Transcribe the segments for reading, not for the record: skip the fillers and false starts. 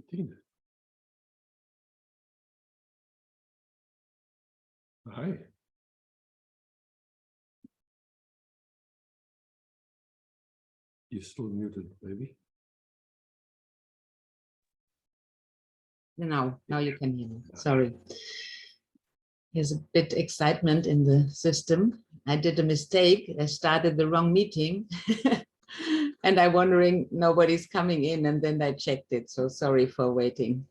Tina. Hi. You're still muted, baby. Now you can hear me. Sorry. There's a bit excitement in the system. I did a mistake. I started the wrong meeting. And I'm wondering nobody's coming in, and then I checked it. So sorry for waiting.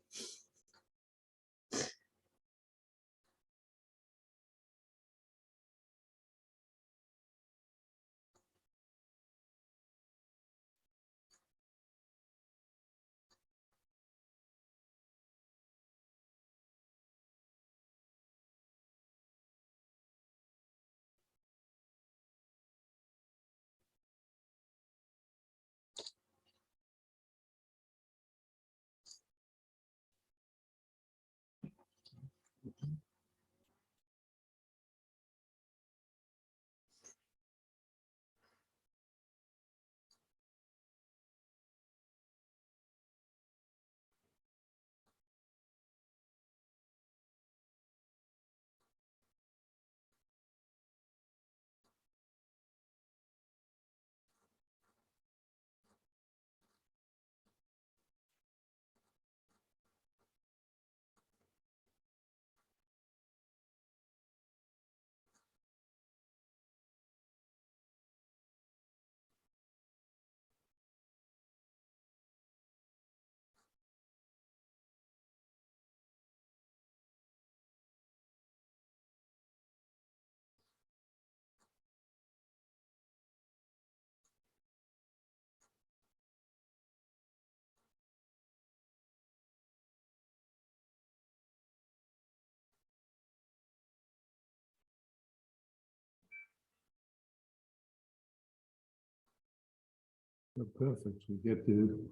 Oh, perfect. We get to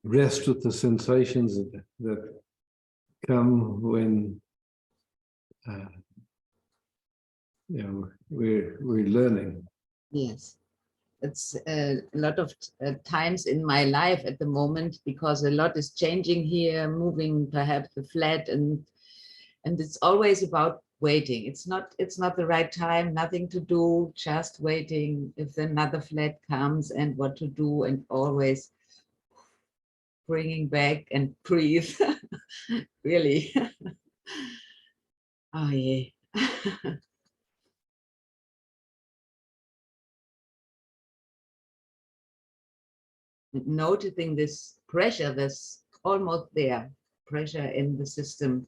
rest with the sensations that come when we're learning. Yes. It's a lot of times in my life at the moment, because a lot is changing here, moving perhaps the flat, and it's always about waiting. It's not the right time, nothing to do, just waiting if another flat comes and what to do, and always bringing back and breathe. Really. Oh yeah. Noticing this pressure that's almost there, pressure in the system.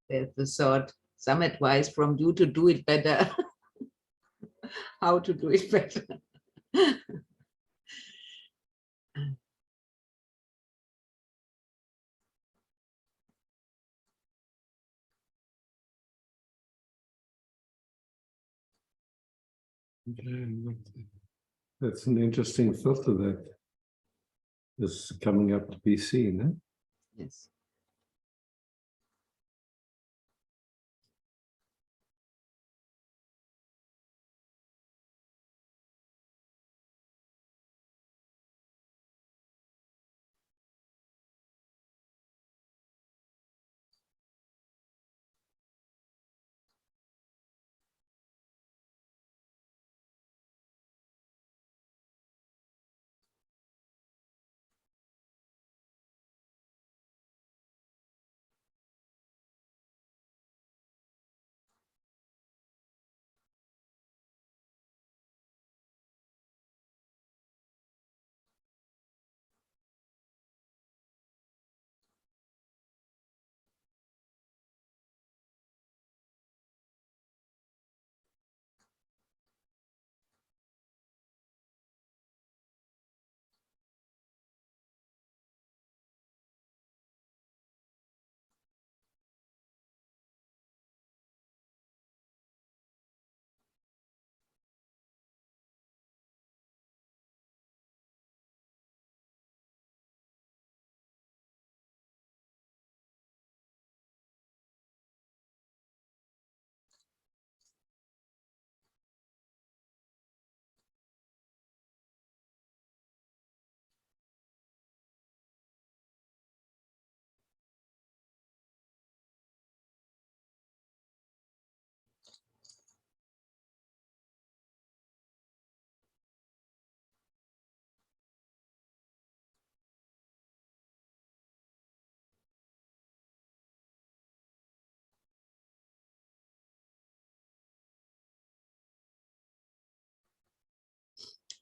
There's the thought, some advice from you to do it better. How to do it better. That's an interesting filter that is coming up to be seen. Eh? Yes.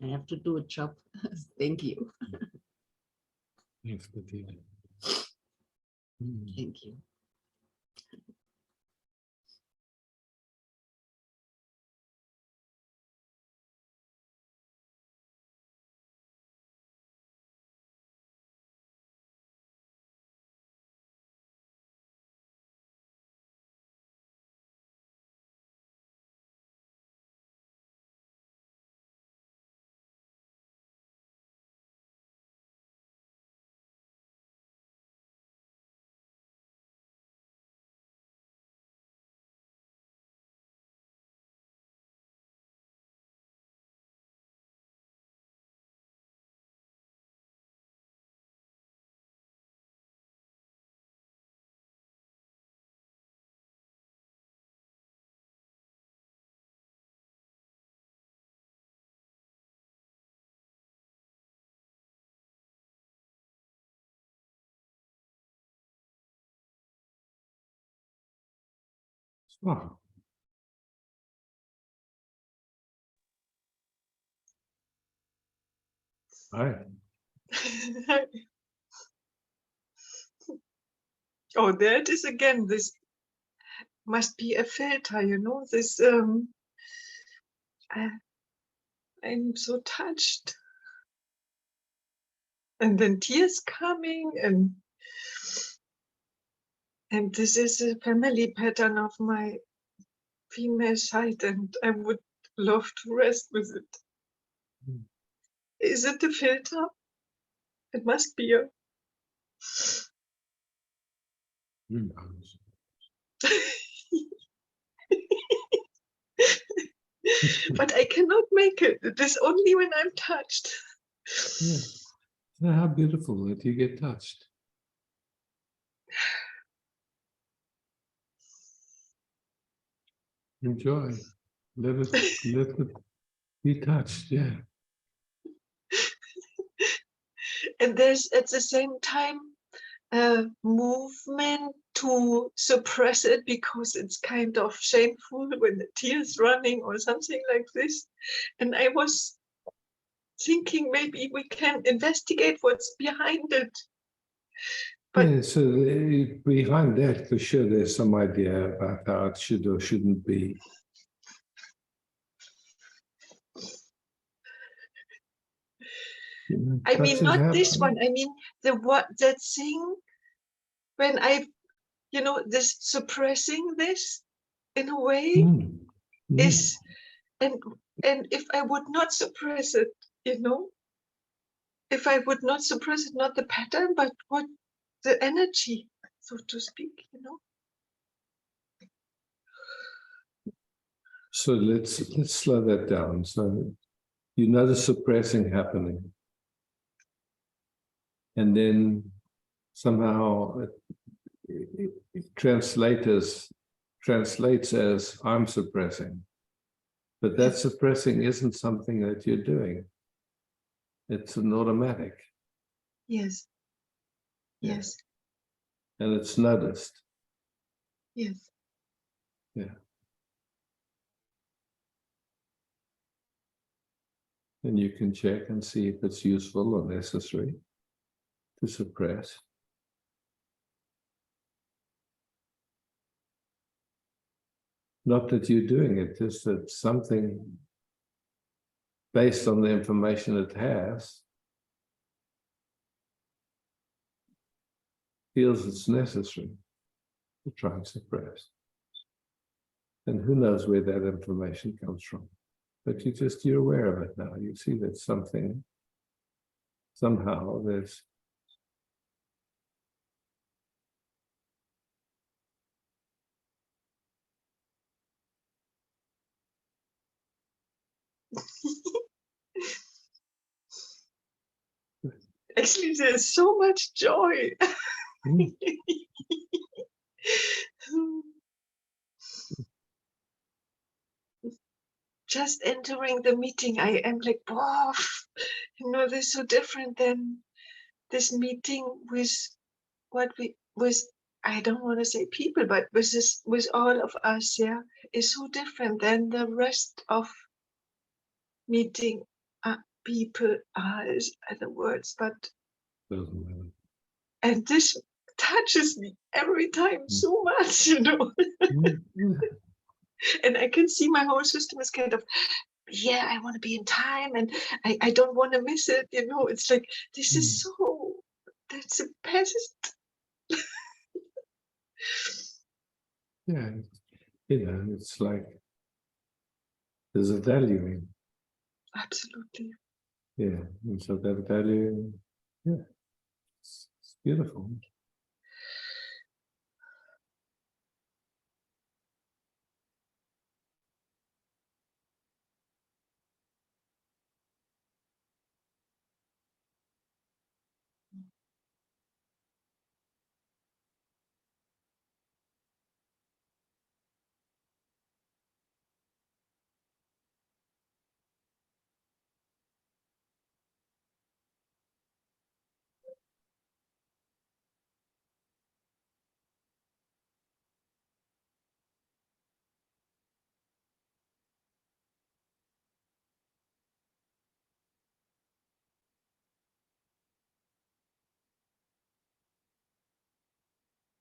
I have to do a job. Thank you. Thanks, Bettina. Mm. Thank you. Oh. Hi. Oh, there it is again. This must be a filter, you know. This I'm so touched, and then tears coming, and this is a family pattern of my female side, and I would love to rest with it. Mm. Is it a filter? It must be a. Mm. But I cannot make it. It is only when I'm touched. Yeah. So how beautiful that you get touched. Enjoy. Let it be touched. Yeah. And there's at the same time a movement to suppress it because it's kind of shameful when the tears running or something like this. And I was thinking maybe we can investigate what's behind it. But Yeah, so behind that, for sure, there's some idea about how it should or shouldn't be. You know, I mean, touches not this happen. one. I mean, that thing when I, you know, this suppressing this in a way Mm. Mm. is, and if I would not suppress it, you know, if I would not suppress it, not the pattern, but what the energy, so to speak, you know. So let's slow that down. So you know the suppressing happening, and then somehow it translates as I'm suppressing, but that Yes. suppressing isn't something that you're doing. It's an automatic. Yes. Yeah. Yes. And it's noticed. Yes. Yeah. And you can check and see if it's useful or necessary to suppress. Not that you're doing it, just that something based on the information it has feels it's necessary to try and suppress. And who knows where that information comes from. But you're aware of it now. You see that something, somehow there's Actually, there's so much joy. mm, Just entering the meeting, I am like, wow, you know, this is so different than this meeting with what we with. I don't want to say people, but with this, with all of us, yeah, is so different than the rest of meeting. people are the words, but Doesn't matter. and this touches me every time so much, you know. And I can see my whole system is kind of, yeah, I want to be in time and I don't want to miss it, you know. It's like, this is so, that's the best. Yeah, you know, it's like there's a valuing. Absolutely. Yeah, and so that value, yeah, it's beautiful.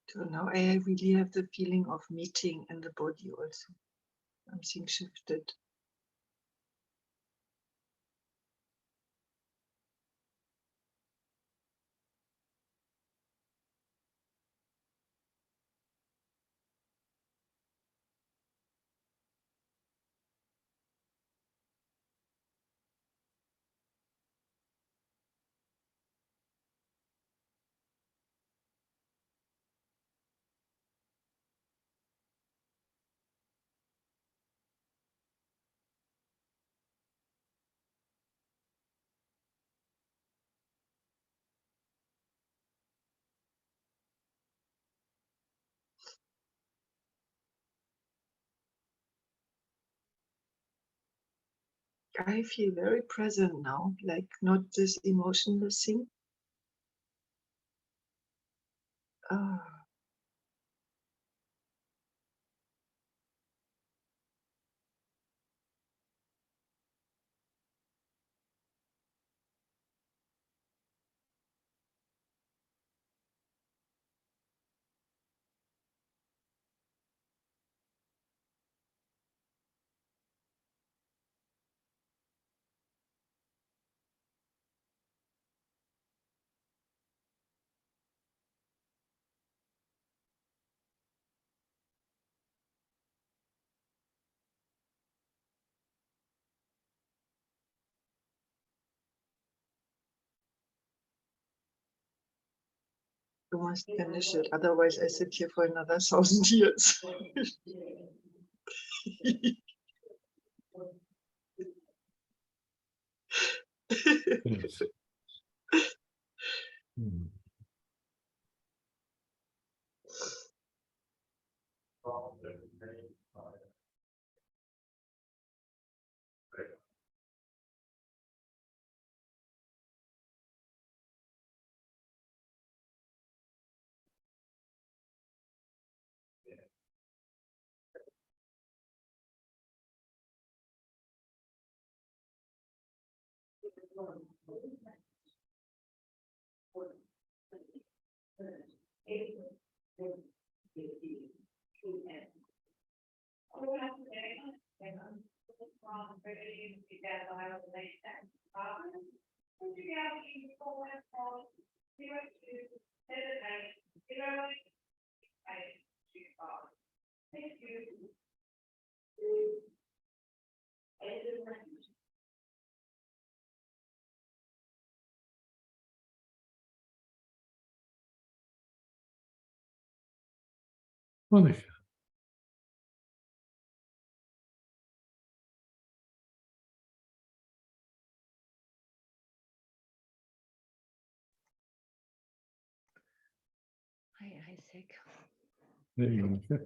So now I really have the feeling of meeting in the body also. Something shifted. I feel very present now, like not this emotional thing. Ah, you must finish it, otherwise I sit here for another 1,000 years. Yes. Mm. Monica. Hi, Isaac. Hey, Monica.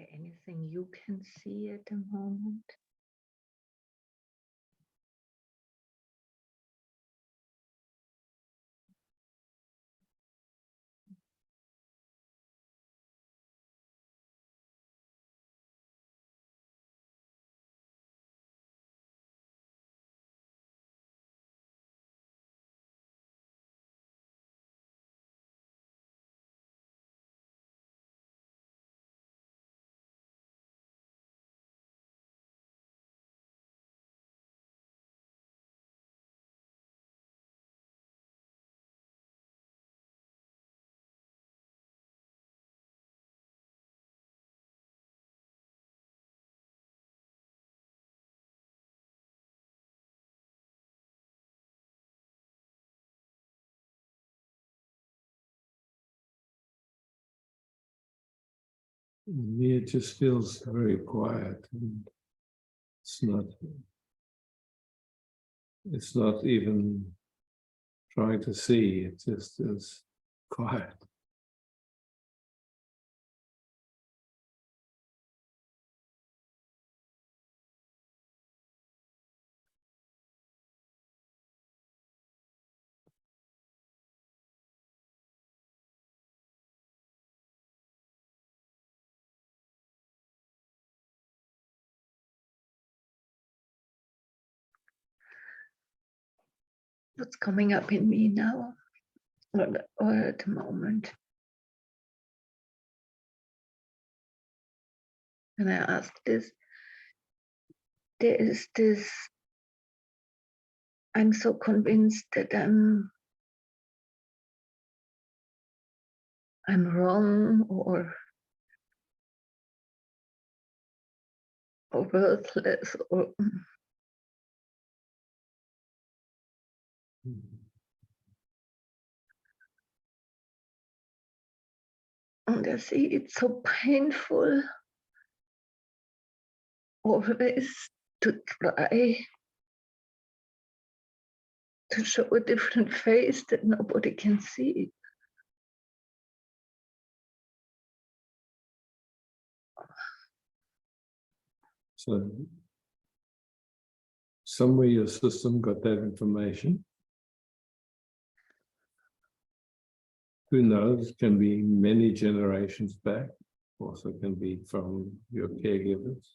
there anything you can see at the moment? Me, it just feels very quiet, and it's not even trying to see, it just is quiet. What's coming up in me now, or at the moment? And I ask this, there is this, I'm so convinced that I'm wrong or worthless, or and I see it's so painful always to try to show a different face that nobody can see. So somewhere your system got that information. Who knows? It can be many generations back. Also can be from your caregivers.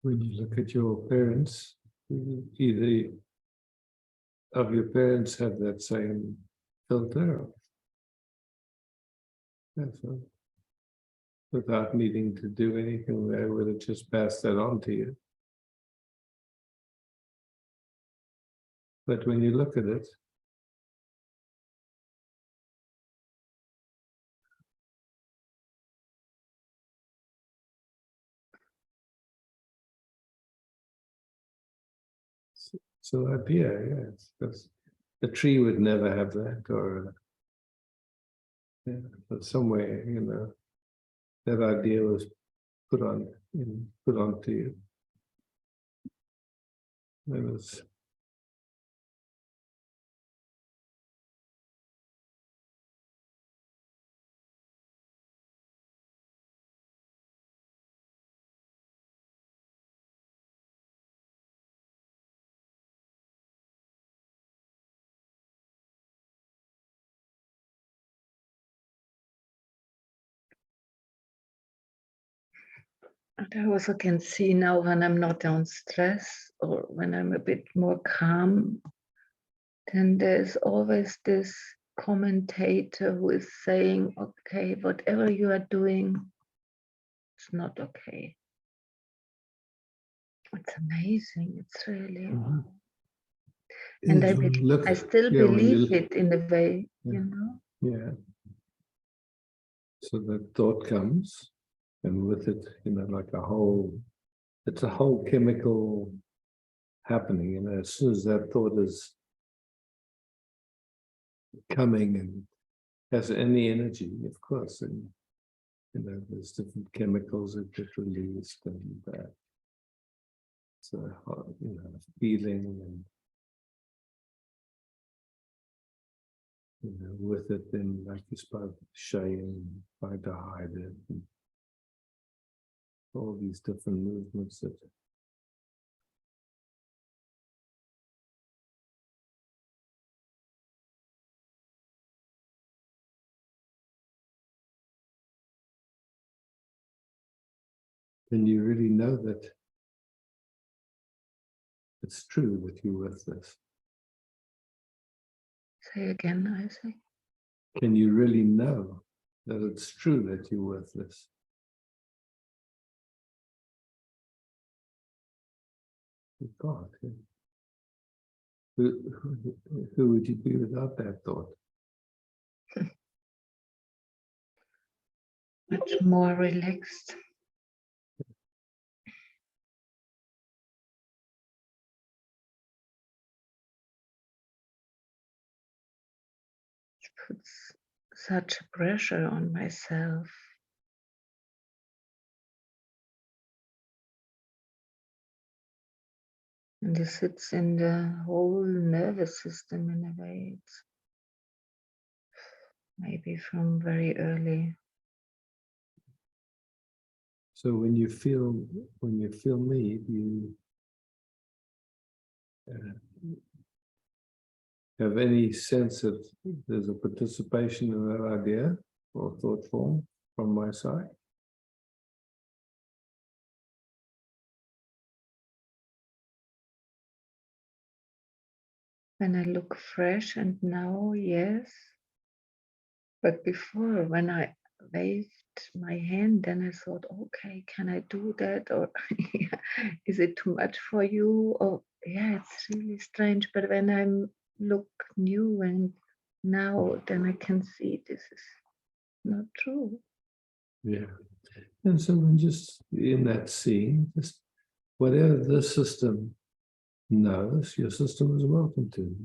When you look at your parents, either of your parents have that same filter. That's all. Without needing to do anything, they would have just passed that on to you. But when you look at it, it's an idea, yes. Because the tree would never have that, or yeah, but somewhere, you know, that idea was put onto you. It was And I also can see now when I'm not on stress or when I'm a bit more calm, then there's always this commentator who is saying, okay, whatever you are doing, it's not okay. It's amazing. It's really, Mhm. and Yes, when you look I at- still yeah, when you believe look- it in a way, Yeah. you know. Yeah. So that thought comes, and with it, like it's a whole chemical happening. As soon as that thought is coming and has any energy, of course, and there's different chemicals that get released, and so feeling, and with it, then like you spoke, shame, trying to hide it, and all these different movements that then you really know that it's true that you're with this. Say again, Isaac. Can you really know that it's true that you're with this? You can't. Who would you be without that thought? Much more relaxed. It puts such pressure on myself. And this sits in the whole nervous system in a way. It's maybe from very early. So when you feel me, you have any sense that there's a participation in that idea or thought form from my side? When I look fresh and now, yes. But before, when I waved my hand, then I thought, okay, can I do that? Or is it too much for you? Or yeah, it's really strange. But when I look new and now, then I can see this is not true. Yeah. And so when just in that scene, just whatever the system knows, your system is welcome to.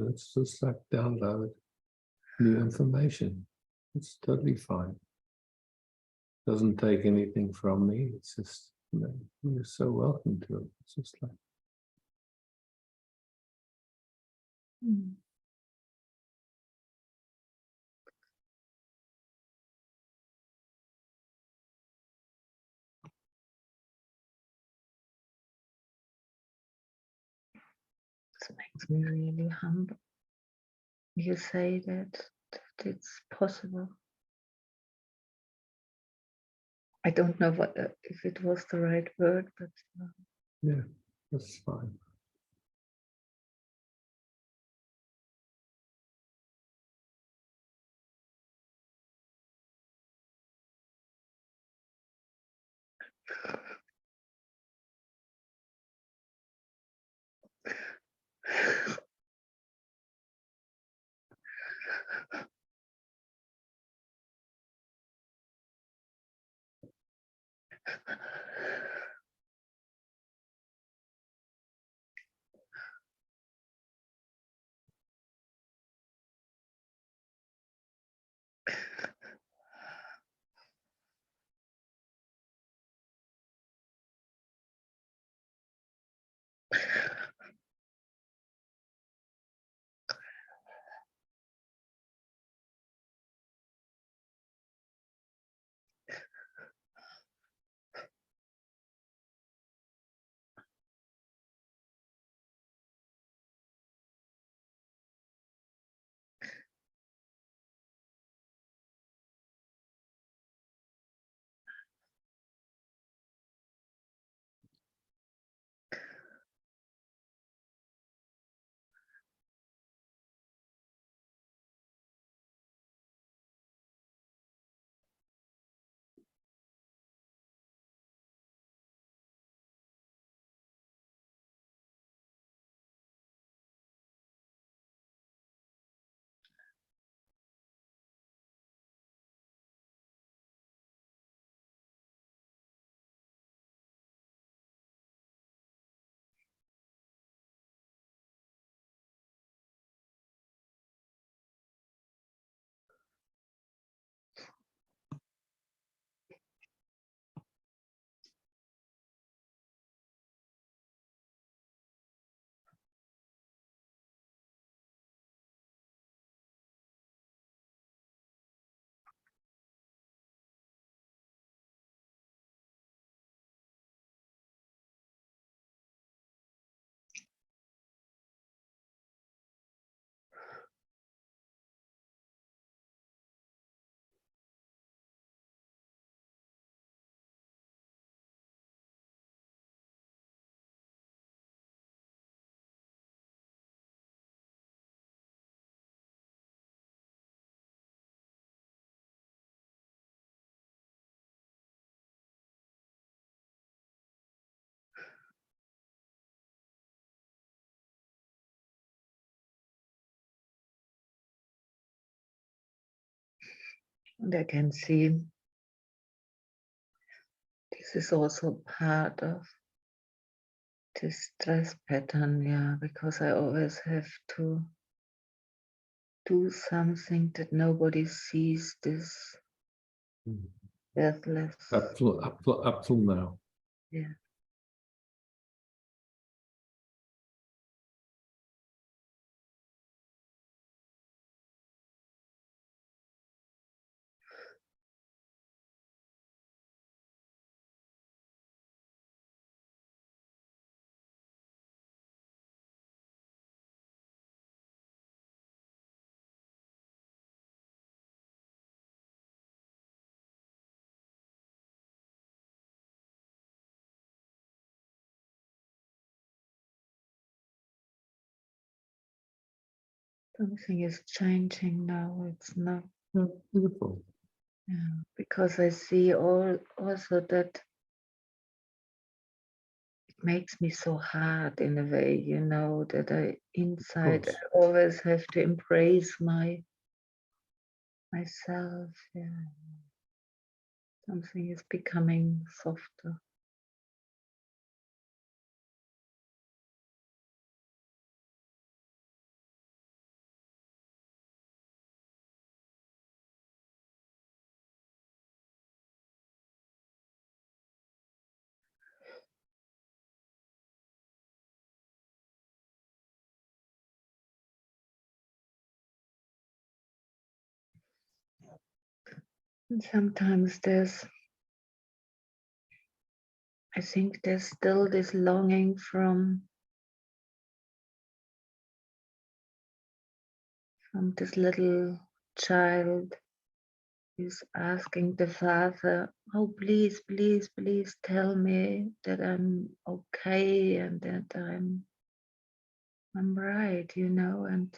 It's just like download new information. It's totally fine. Doesn't take anything from me. It's just, you're so welcome to it. It's just like, Mm. This makes me really humble. You say that it's possible. I don't know what if it was the right word, but yeah, that's fine. And I can see this is also part of this stress pattern, yeah, because I always have to do something that nobody sees, this breathless. Up till now. Yeah. Something is changing now. It's not, Yeah, beautiful. yeah, because I see also that it makes me so hard in a way, you know, that I inside course. I always have to embrace myself. Yeah. Something is becoming softer. And sometimes I think there's still this longing from this little child who's asking the father, oh, please, please, please tell me that I'm okay and that I'm right, you know. And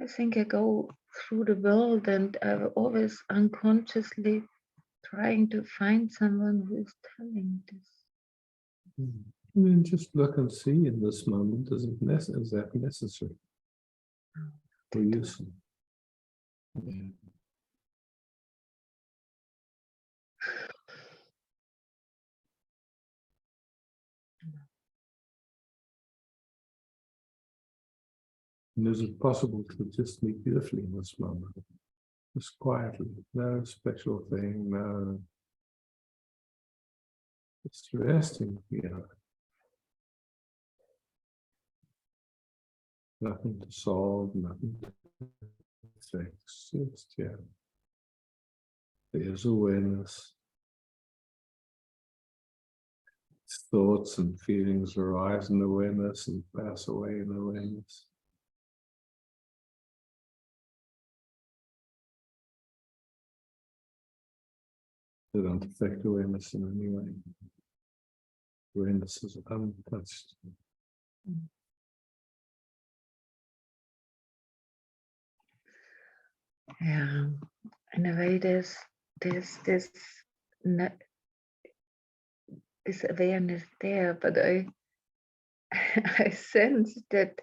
I think I go through the world and I'm always unconsciously trying to find someone who is telling this. I mean, just look and see in this moment, is that necessary or useful? Yeah. And is it possible to just meet beautifully in this moment? Just quietly, no special thing, no. Just resting, nothing to solve, nothing to fix, just, there's awareness. Thoughts and feelings arise in awareness and pass away in awareness. They don't affect awareness in any way. Awareness is untouched. Yeah, in a way, there's this this awareness there, but I I sense that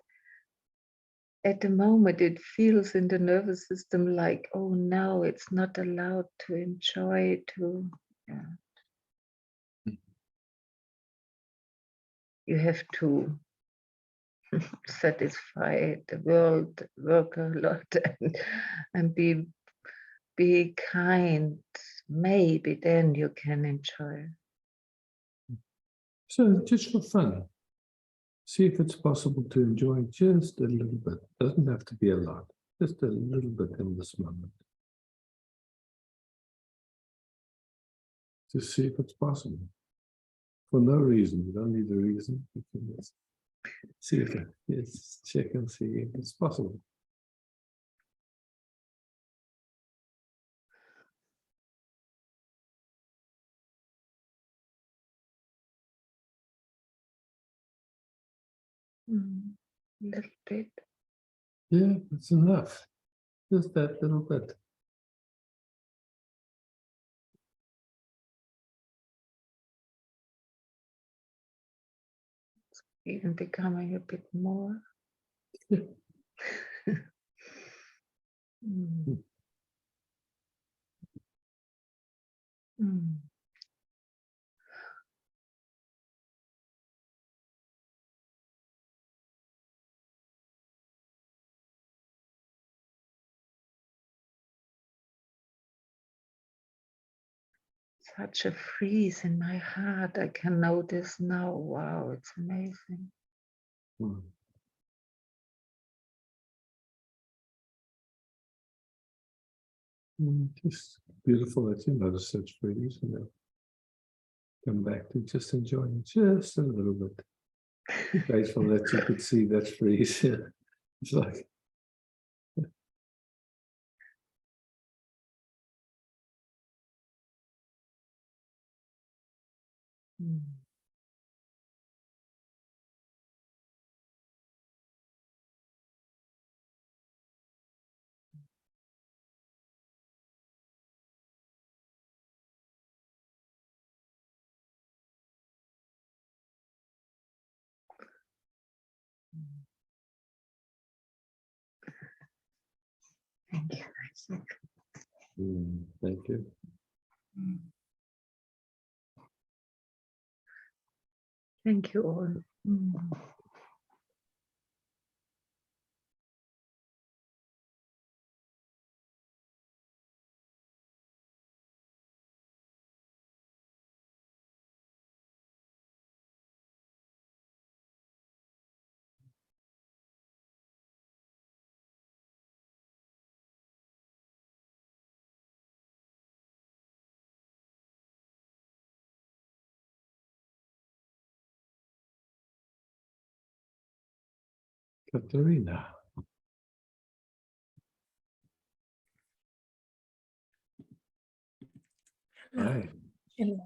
at the moment it feels in the nervous system like, oh no, it's not allowed to enjoy, to, yeah. You have to satisfy the world, work a lot, and be kind. Maybe then you can enjoy. So just for fun, see if it's possible to enjoy just a little bit. Doesn't have to be a lot, just a little bit in this moment. Just see if it's possible. For no reason, you don't need a reason. You can just see if just check and see if it's possible. Little bit. Yeah, it's enough. Just that little bit. Even becoming a bit more. Yeah. Mm. such a freeze in my heart. I can notice now. Wow, it's amazing. Hmm. Just beautiful that you notice such freeze, and then come back to just enjoying just a little bit. Be grateful that you could see that freeze. It's like, Thank you, Isaac. thank you. Thank you all. Katerina. Hi. Hello.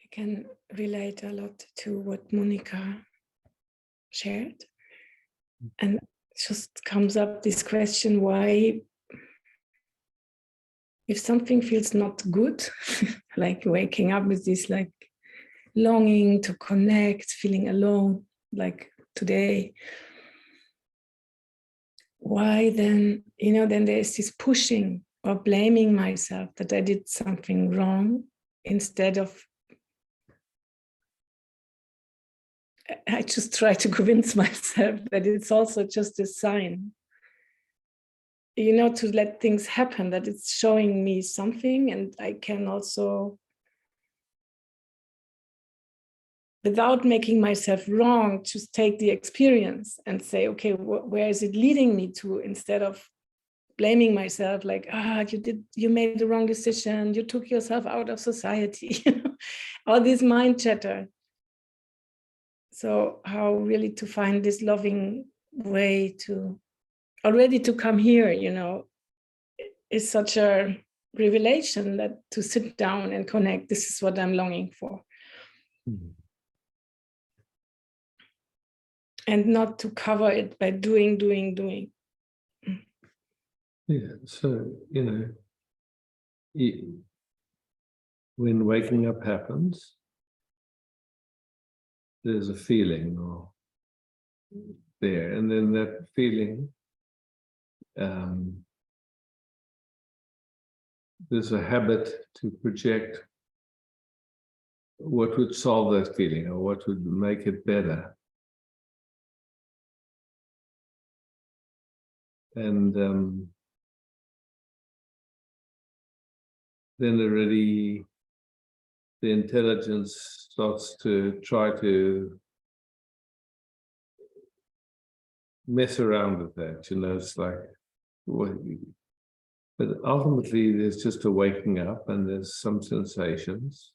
I can relate a lot to what Monica shared. And it just comes up this question, why, if something feels not good, like waking up with this like longing to connect, feeling alone, like today, why then, then there's this pushing or blaming myself that I did something wrong, instead of I just try to convince myself that it's also just a sign, to let things happen, that it's showing me something, and I can also, without making myself wrong, just take the experience and say, okay, where is it leading me to, instead of blaming myself, like, you made the wrong decision, you took yourself out of society, all this mind chatter. So how really to find this loving way to already to come here, you know, is such a revelation that to sit down and connect, this is what I'm longing for. Mhm. And not to cover it by doing. Yeah, so, you know, when waking up happens, there's a feeling or there, and then that feeling, there's a habit to project what would solve that feeling or what would make it better. And then already the intelligence starts to try to mess around with that, you know, it's like, but ultimately there's just a waking up and there's some sensations.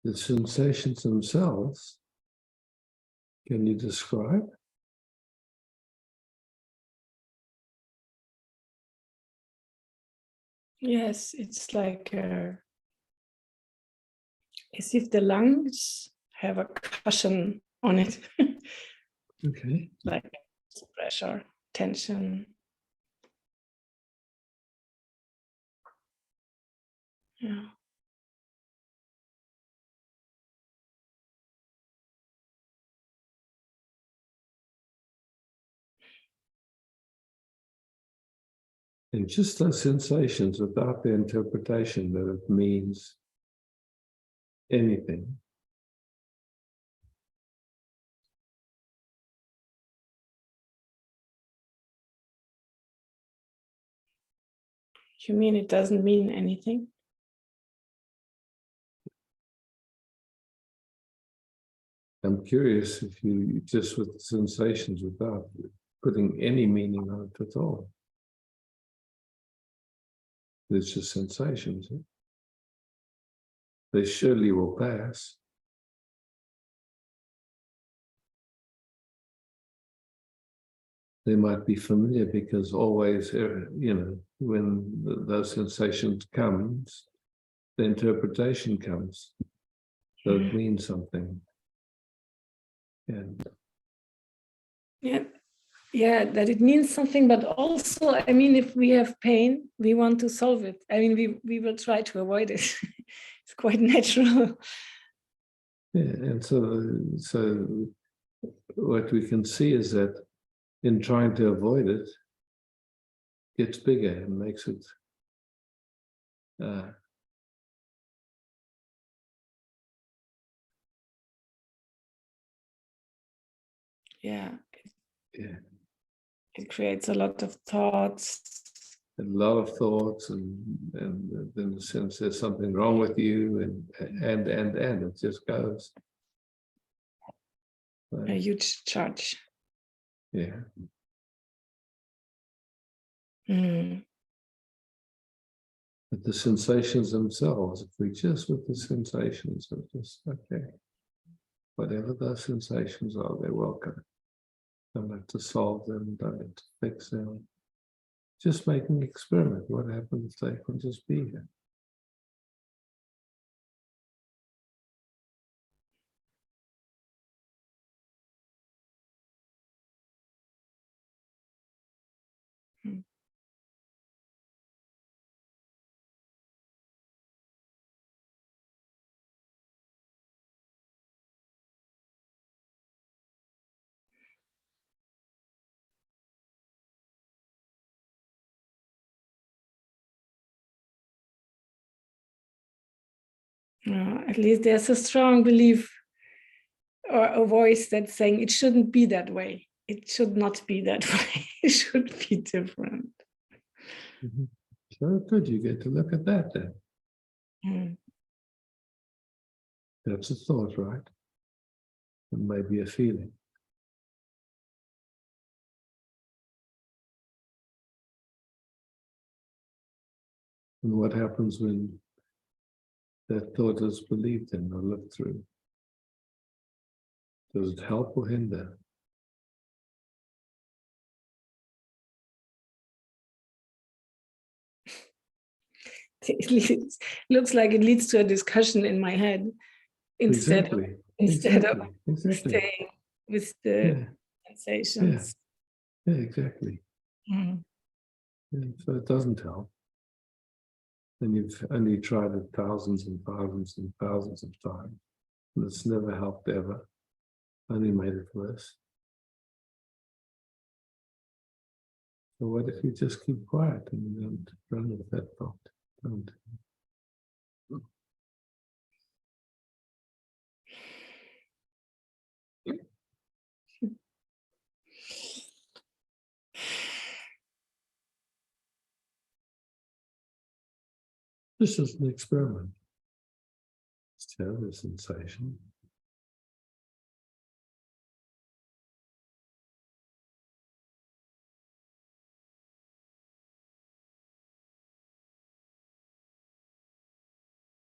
The sensations themselves, can you describe? Yes, it's like as if the lungs have a cushion on it. Okay. Like pressure, tension. Yeah. And just those sensations without the interpretation that it means anything. You mean it doesn't mean anything? I'm curious if you just with the sensations without putting any meaning on it at all. It's just sensations. Eh? They surely will pass. They might be familiar because always, you know, when those sensations comes, the interpretation comes. So it means something. And yeah, that it means something, but also, I mean, if we have pain, we want to solve it. I mean, we will try to avoid it. It's quite natural. yeah, and so what we can see is that in trying to avoid it, gets bigger and makes it Yeah. yeah, It creates a lot of thoughts. a lot of thoughts, and then the sense there's something wrong with you, and it just goes. A huge charge. Yeah. Mm. But the sensations themselves, if we just with the sensations of just, okay, whatever those sensations are, they're welcome. Don't have to solve them, don't have to fix them. Just making an experiment. What happens if they can just be here? Mm. At least there's a strong belief or a voice that's saying it shouldn't be that way. it should not be that way. It should be different. Mhm. So good, you get to look at that then. Mm. That's a thought, right? And maybe a feeling. And what happens when that thought is believed in or looked through? Does it help or hinder? Looks like it leads to a discussion in my head instead of staying with the sensations. Yeah, exactly. Mm. Yeah, so it doesn't help. And you've only tried it thousands and thousands and thousands of times. And it's never helped ever. Only made it worse. So what if you just keep quiet and you don't run with that thought? Don't. This is an experiment. Just have a sensation.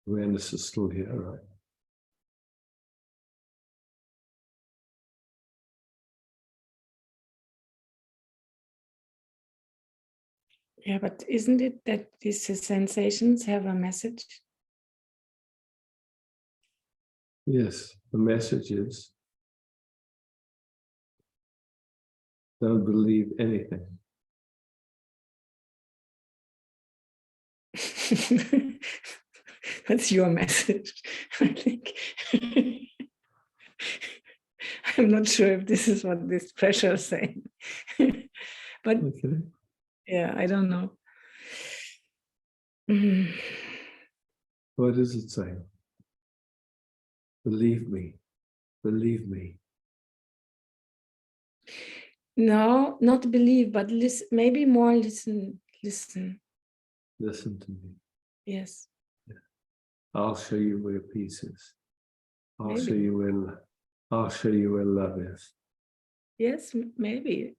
Awareness is still here, right? Yeah, but isn't it that these sensations have a message? Yes, the message is don't believe anything. That's your message, I think. I'm not sure if this is what this pressure is saying. But Okay. yeah, I don't know. Mm. What is it saying? Believe me. Believe me. No, not believe, but listen, maybe more listen. Listen. Listen to me. Yes. I'll show you where peace is. I'll Maybe. show you where I'll show you where love is. Yes, maybe.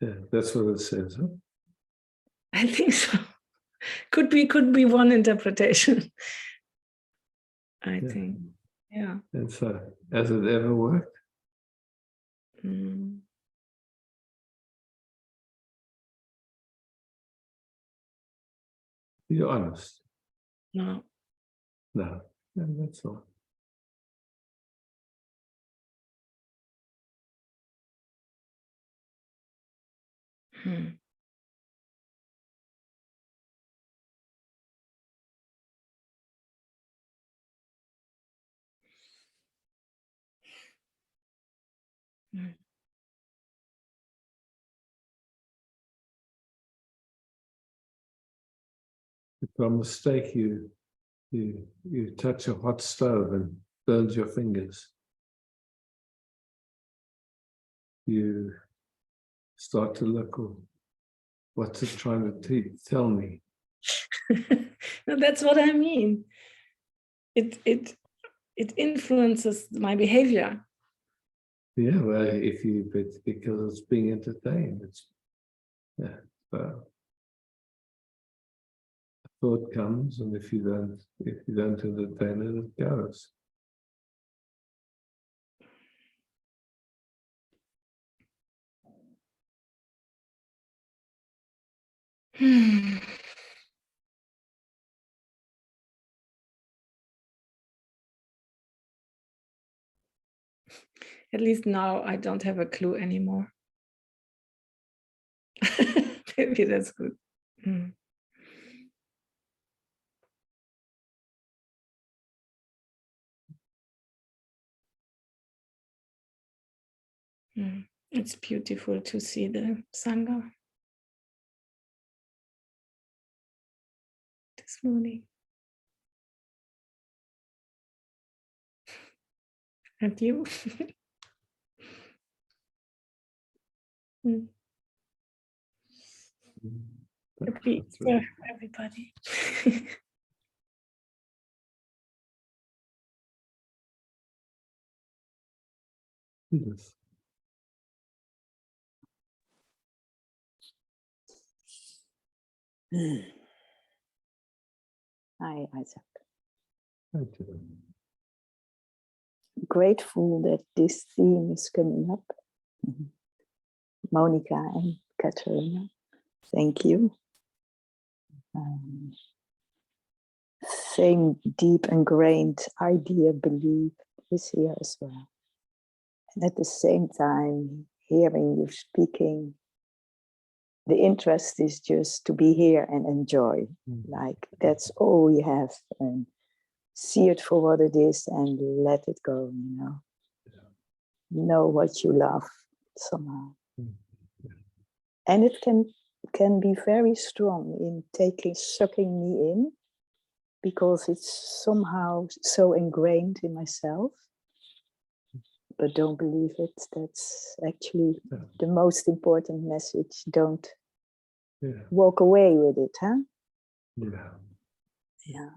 Yeah, that's what it says. Huh? I think so. Could be one interpretation. I think. Yeah. And so, has it ever worked? Mm. Be honest. No. No, that's all. Hmm. Hmm. If by mistake you touch a hot stove and burns your fingers, you start to look, oh, what's it trying to tell me? No, that's what I mean. It influences my behavior. Yeah, well, because it's being entertained, it's a thought comes, and if you don't entertain it, it goes. Hmm. At least now I don't have a clue anymore. Maybe that's good. Hmm. Hmm. It's beautiful to see the Sangha this morning. And you? Mm. Happy for everybody. Yes. Hi, Isaac. Thank you. Grateful that this theme is coming up. Monica and Katerina, thank you. Same deep ingrained idea, belief is here as well. And at the same time, hearing you speaking, the interest is just to be here and enjoy. Like that's all we have. And see it for what it is and let it go, you know. Know what you love somehow. And it can be very strong in sucking me in, because it's somehow so ingrained in myself. But don't believe it. That's actually the most important message. Don't walk away with it, huh? Yeah. Yeah.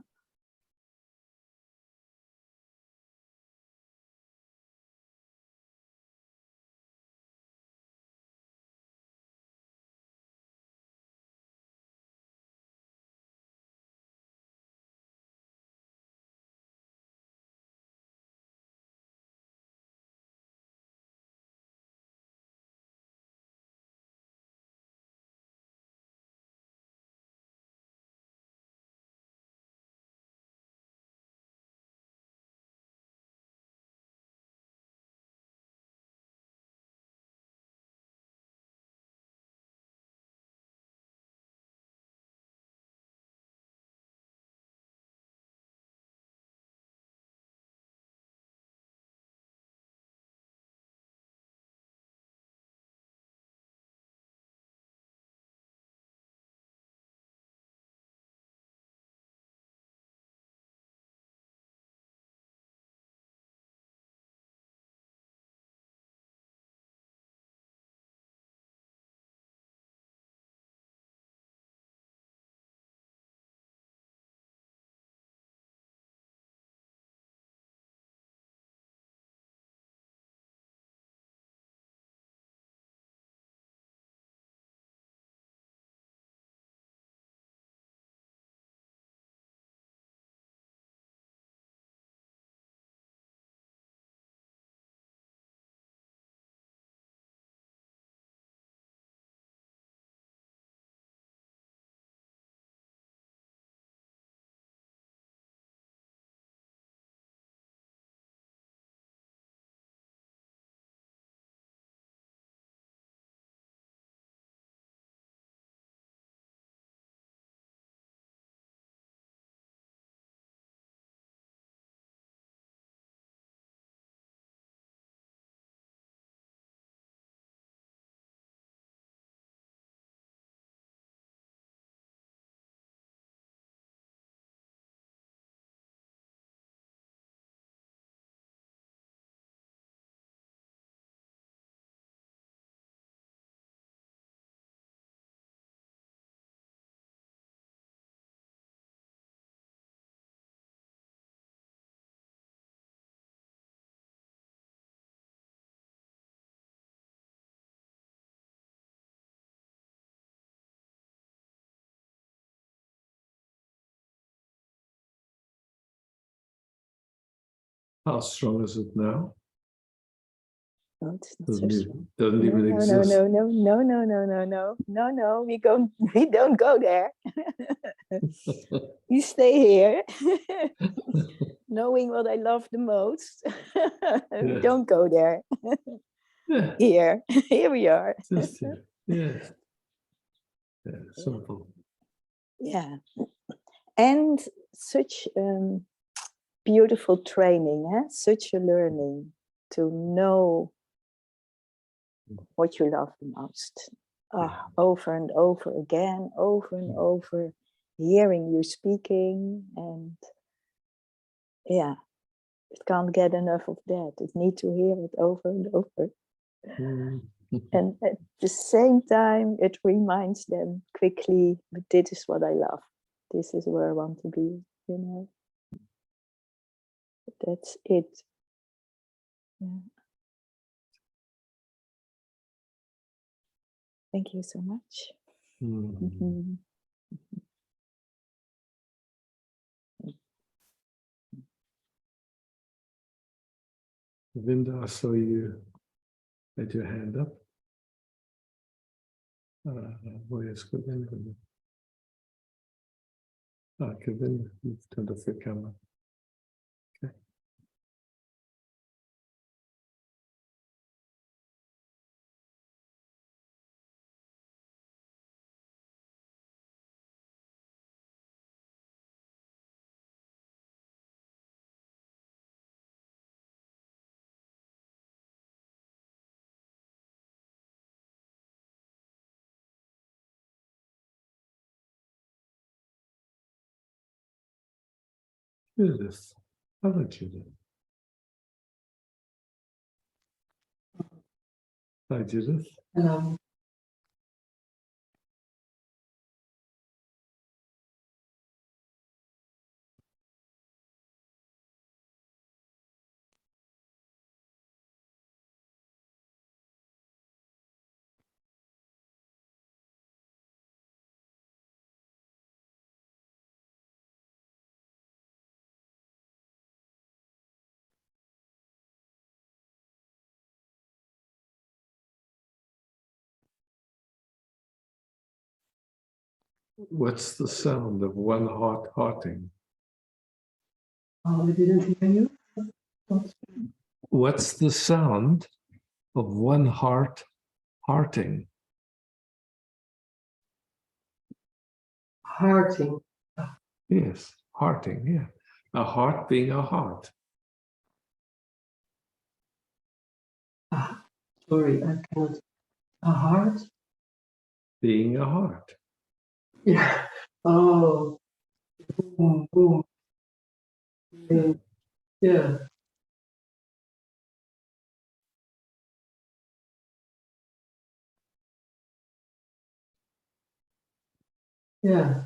How strong is it now? No, it's not so strong. Doesn't No, even no, exist. no. We don't go there. You stay here, knowing what I love the most. We don't go there. Yeah. Here we are. Just here. Yeah. Yeah. Simple. Yeah, and such beautiful training, huh? Such a learning to know what you love the most. Over and over again, over and over, hearing you speaking, and yeah, it can't get enough of that. It need to hear it over and over. And at the same time, it reminds them quickly, but this is what I love. This is where I want to be, you know. That's it. Yeah. Thank you so much. Mm. Vinda, I saw you had your hand up. Where's Govinda? Govinda, you've turned off your camera. Okay. Judith. Hello, Judith. Hi, Judith. Hello. What's the sound of one heart hearting? Oh, I didn't hear you. What's the sound of one heart hearting? Hearting. Yes, hearting, yeah. A heart being a heart. Ah, sorry, I cannot. A heart? Being a heart. Yeah. Oh, boom, boom. Yeah. Yeah. Yeah.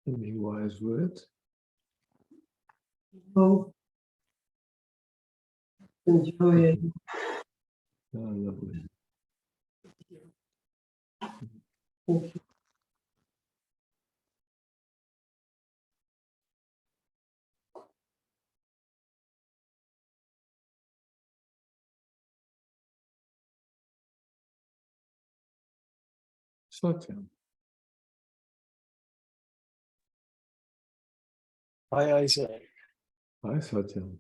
Any wise words? Oh, enjoying. Oh, lovely. Thank you. Satyam. Hi, Isaac. Hi, Satyam.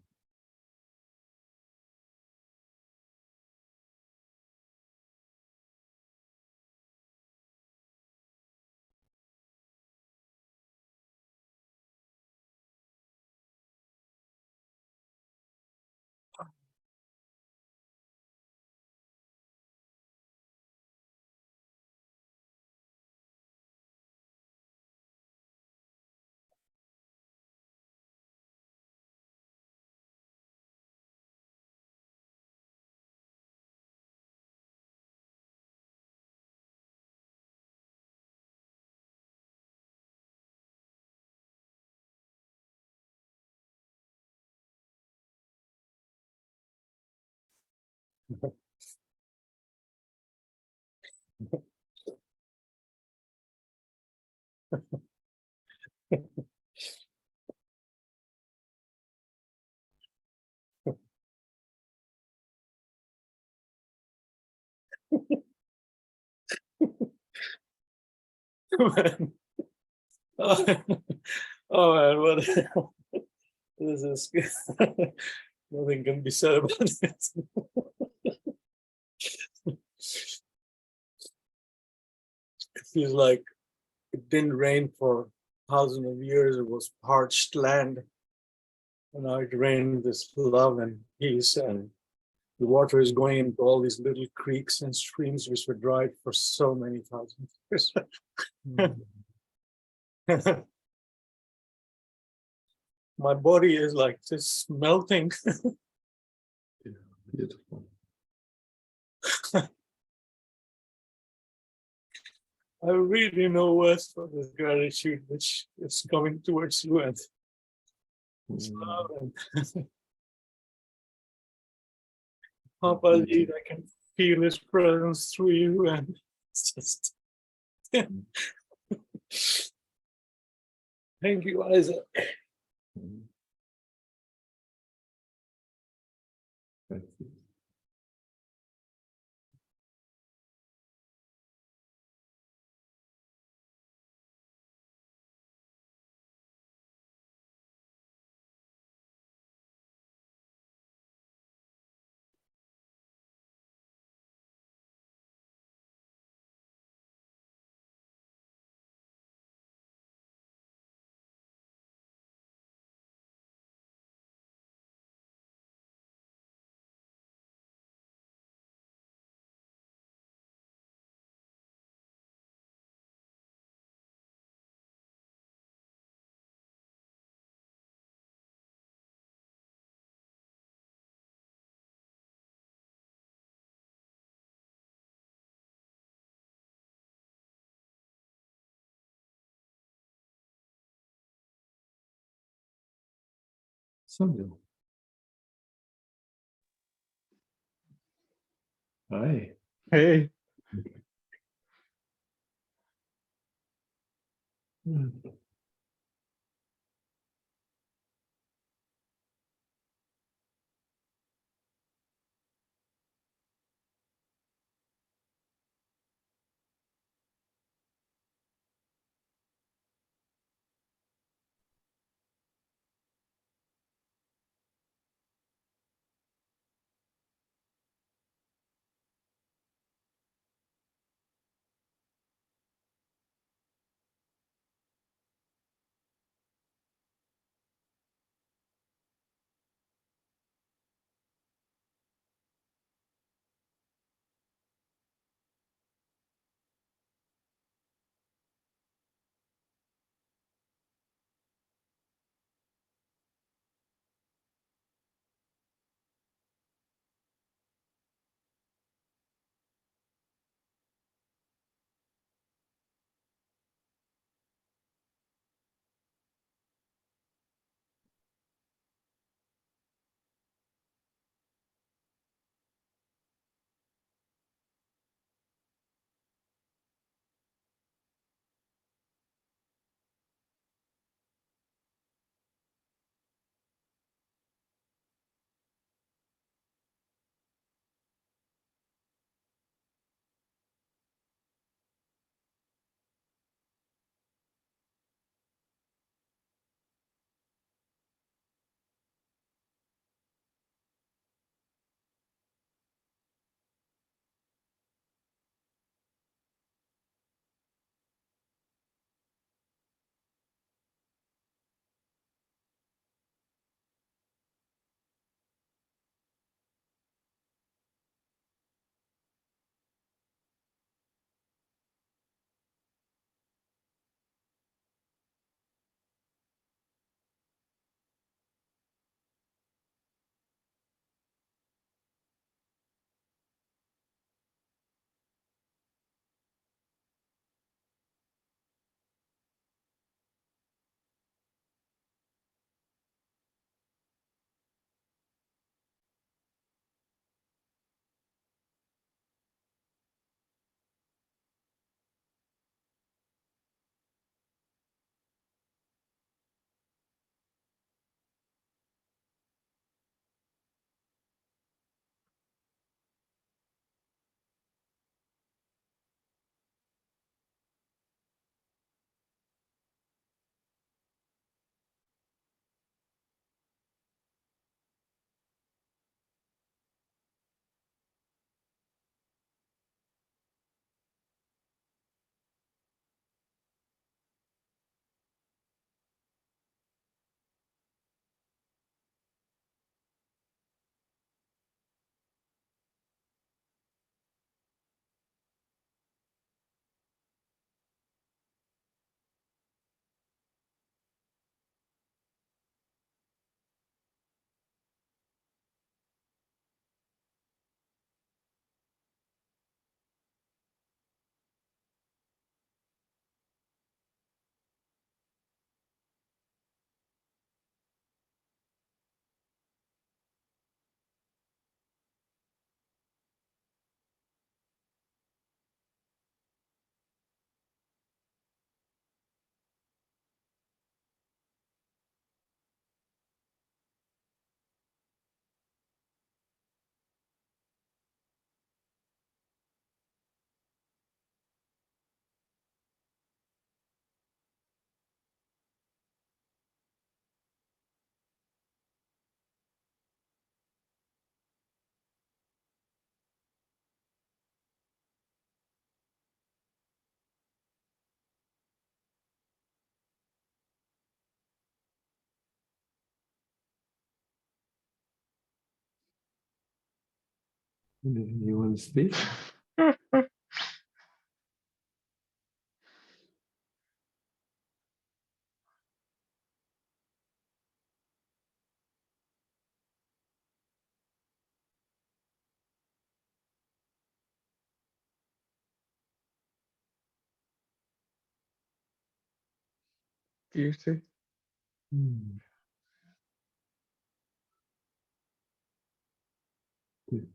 Oh, oh man, what this is nothing can be said about it. It feels like it didn't rain for thousands of years. It was parched land, and now it rained this love and peace, and the water is going into all these little creeks and streams which were dried for so many thousands of years. My body is like just melting. Yeah, beautiful. I really know words for this gratitude which is coming towards you, and it's Mm. love and Papa Ji, I can feel his presence through you, and it's just thank you, Isaac. Mm. Thank you. Samuel. Hi. Hey. Mm. You want to speak? Beauty. Hmm. Good.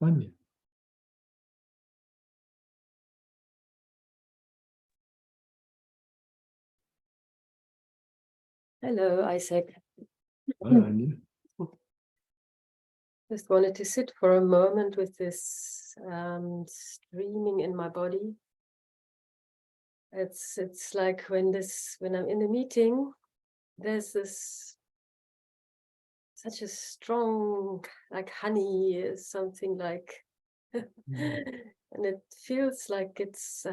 Vanya. Hello, Isaac. Hi, Anya. Just wanted to sit for a moment with this streaming in my body. It's like when I'm in a meeting, there's this such a strong, like honey, something like, and it feels like it's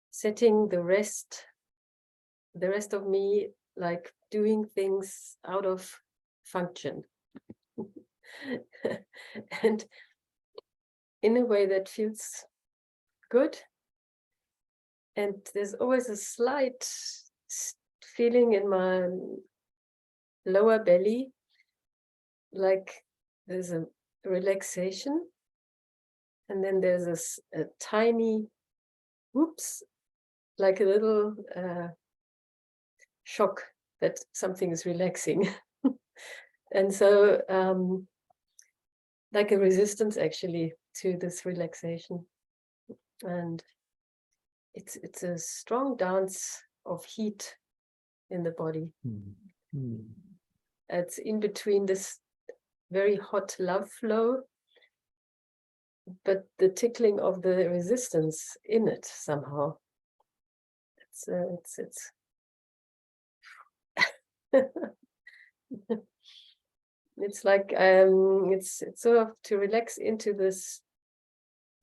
setting the rest of me, like doing things out of function. And in a way that feels good. And there's always a slight feeling in my lower belly, like there's a relaxation. And then there's a tiny whoops, like a little shock that something is relaxing. And so like a resistance actually to this relaxation. And it's a strong dance of heat in the body. It's in between this very hot love flow, but the tickling of the resistance in it somehow. It's it's like it's sort of to relax into this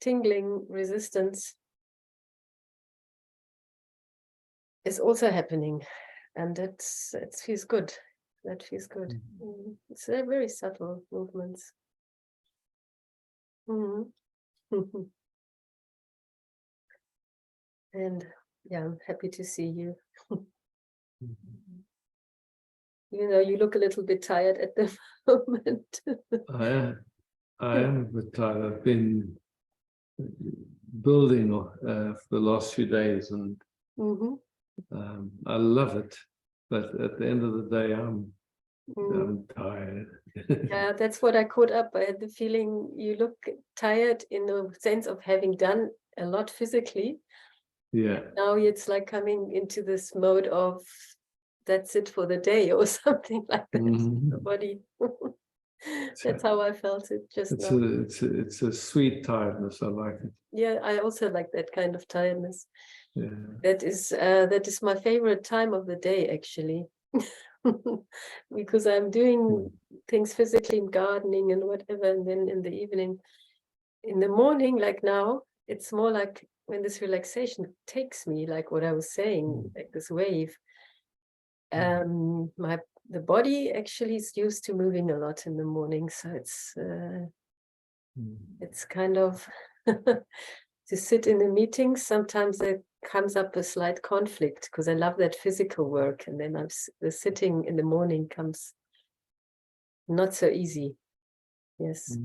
tingling resistance is also happening, and it feels good. That feels good. It's a very subtle movements. And yeah, I'm happy to see you. Even though you look a little bit tired at the moment. I am a bit tired. I've been building for the last few days, and I love it. But at the end of the day, I'm tired. Yeah, that's what I caught up. I had the feeling you look tired in the sense of having done a lot physically. Yeah. Now it's like coming into this mode of that's it for the day or something like that. The body. That's how I felt it just now. It's a sweet tiredness. I like it. Yeah, I also like that kind of tiredness. Yeah. That is my favorite time of the day, actually. Because I'm doing things physically, gardening and whatever, and then in the evening, in the morning, like now, it's more like when this relaxation takes me, like what I was saying, like this wave. The body actually is used to moving a lot in the morning, so it's kind of to sit in the meetings. Sometimes there comes up a slight conflict because I love that physical work, and then the sitting in the morning comes not so easy. Yes.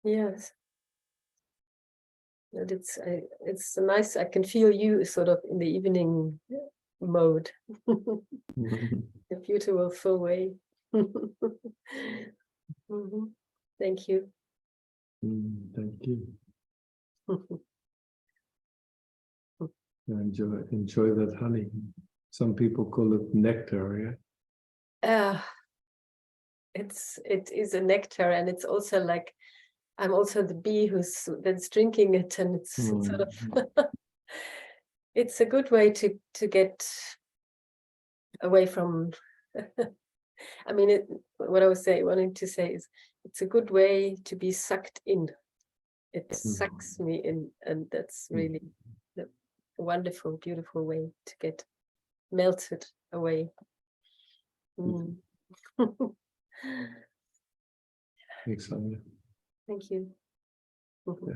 Yes. And it's nice. I can feel you sort of in the evening mode. A beautiful full way. Thank you. Thank you. Enjoy that honey. Some people call it nectar, yeah. It is a nectar, and it's also like I'm also the bee that's drinking it, and it's sort of it's a good way to get away from. I mean, what I was wanting to say is it's a good way to be sucked in. It sucks me in, and that's really a wonderful, beautiful way to get melted away. Thanks, Sonia. Thank you. Yeah.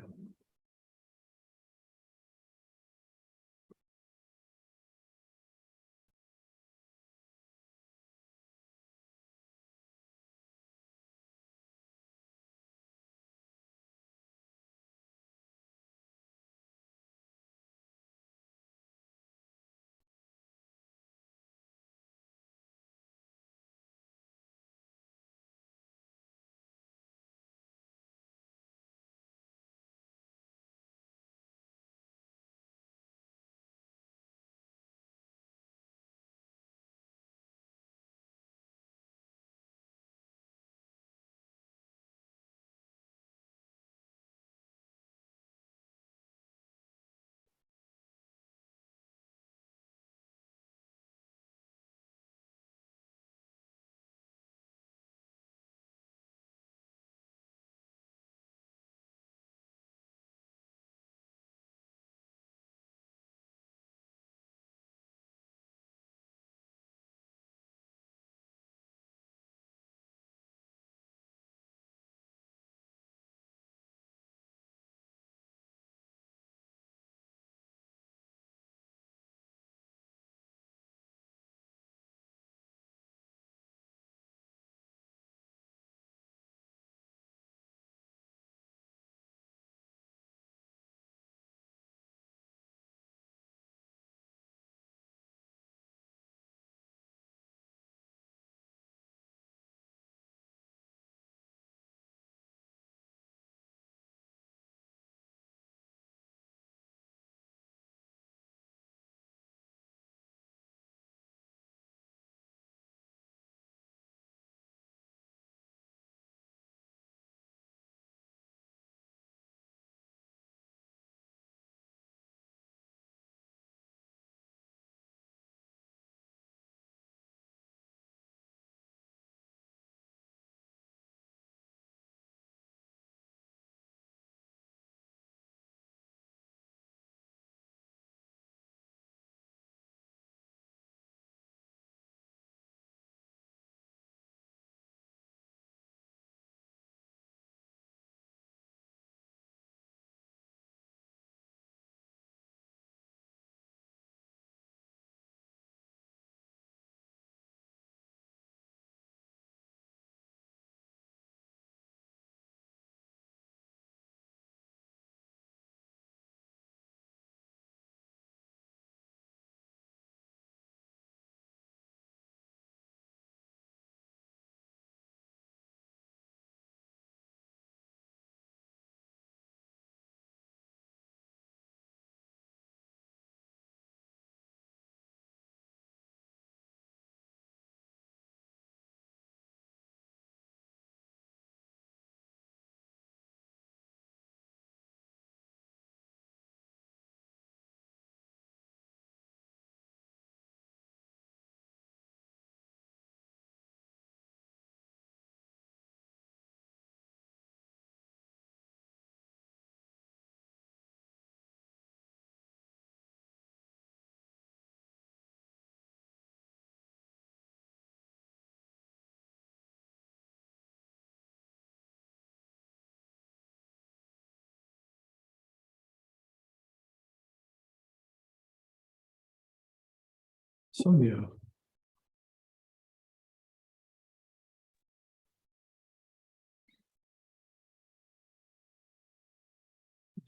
Sonia.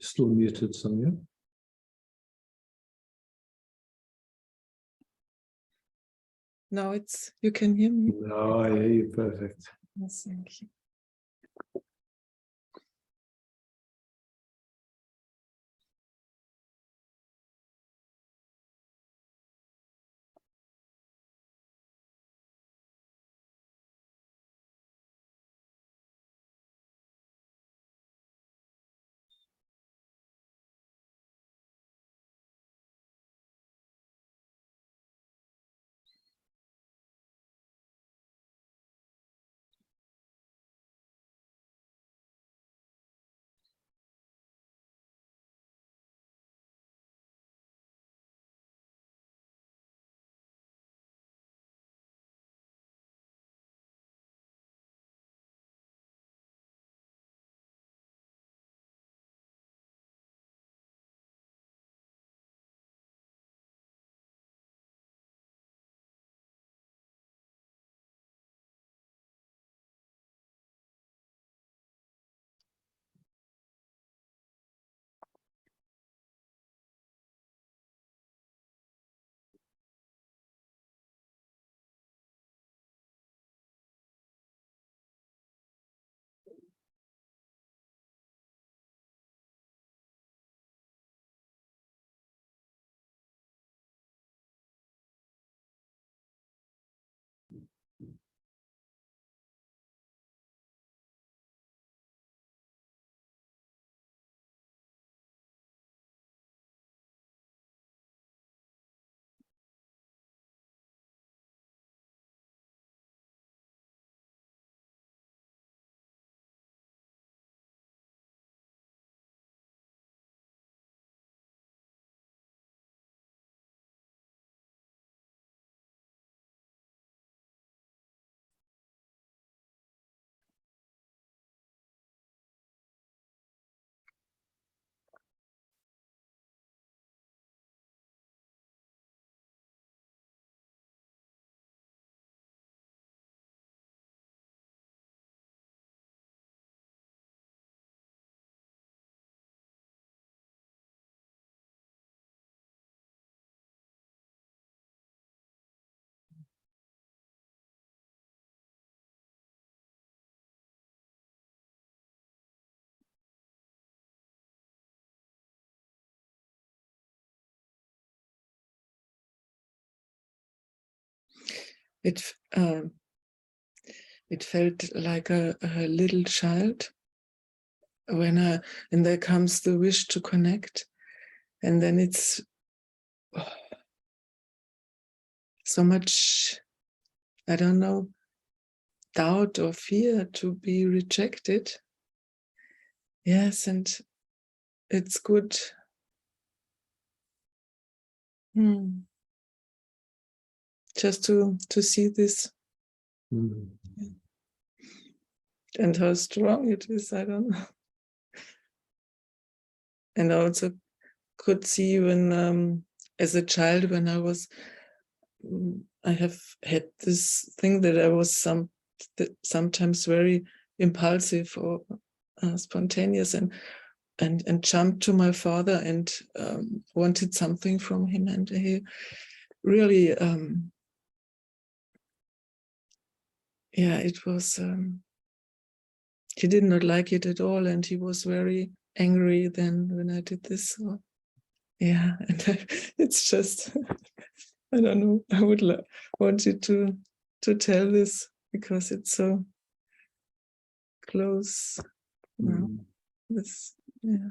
Still muted, Sonia. Now it's, you can hear me. No, I hear you perfect. Yes, thank you. It it felt like a little child when and there comes the wish to connect, and then it's so much, I don't know, doubt or fear to be rejected. Yes, and it's good. Just to see this and how strong it is, I don't know. And I also could see when, as a child, when I was, I have had this thing that I was sometimes very impulsive or spontaneous, and jumped to my father and wanted something from him, and he really, yeah, it was, he did not like it at all, and he was very angry then when I did this. So, yeah, and it's just, I don't know, I would want you to tell this because it's so close now. This, yeah.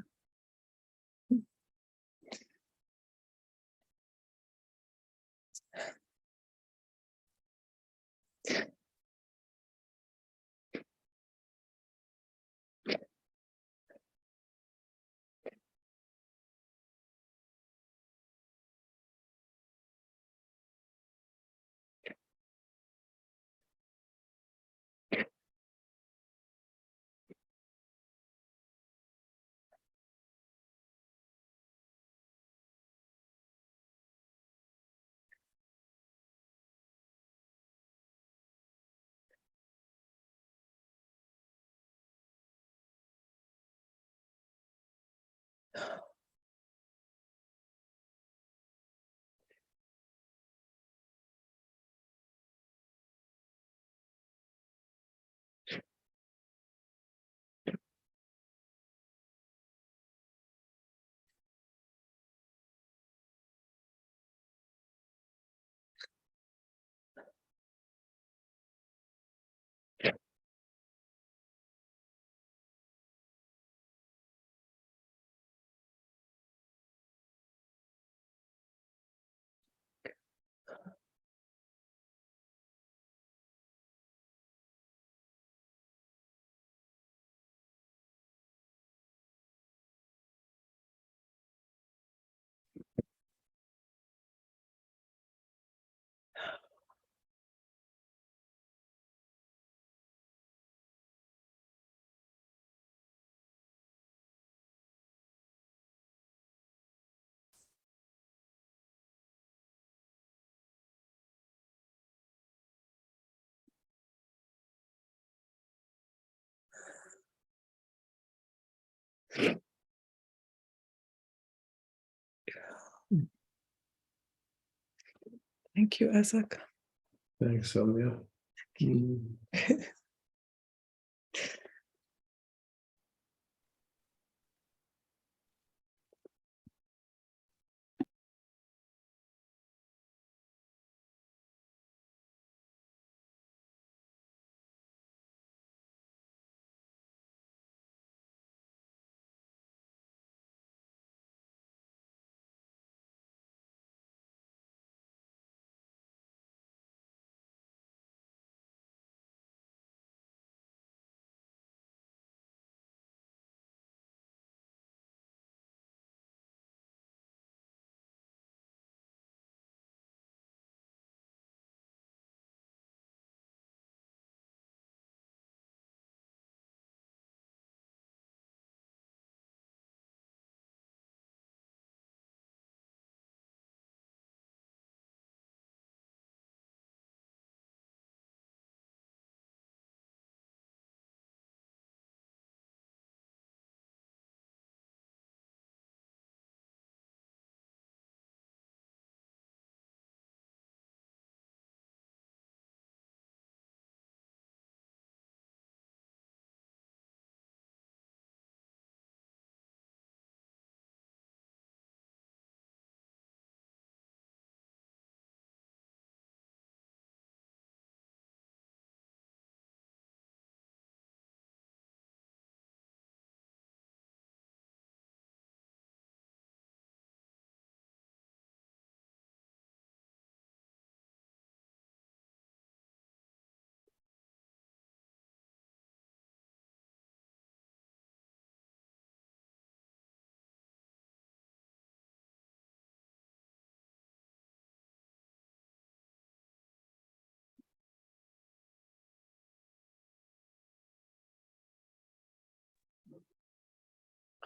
Thank you, Isaac. Thanks, Sonia. Mm.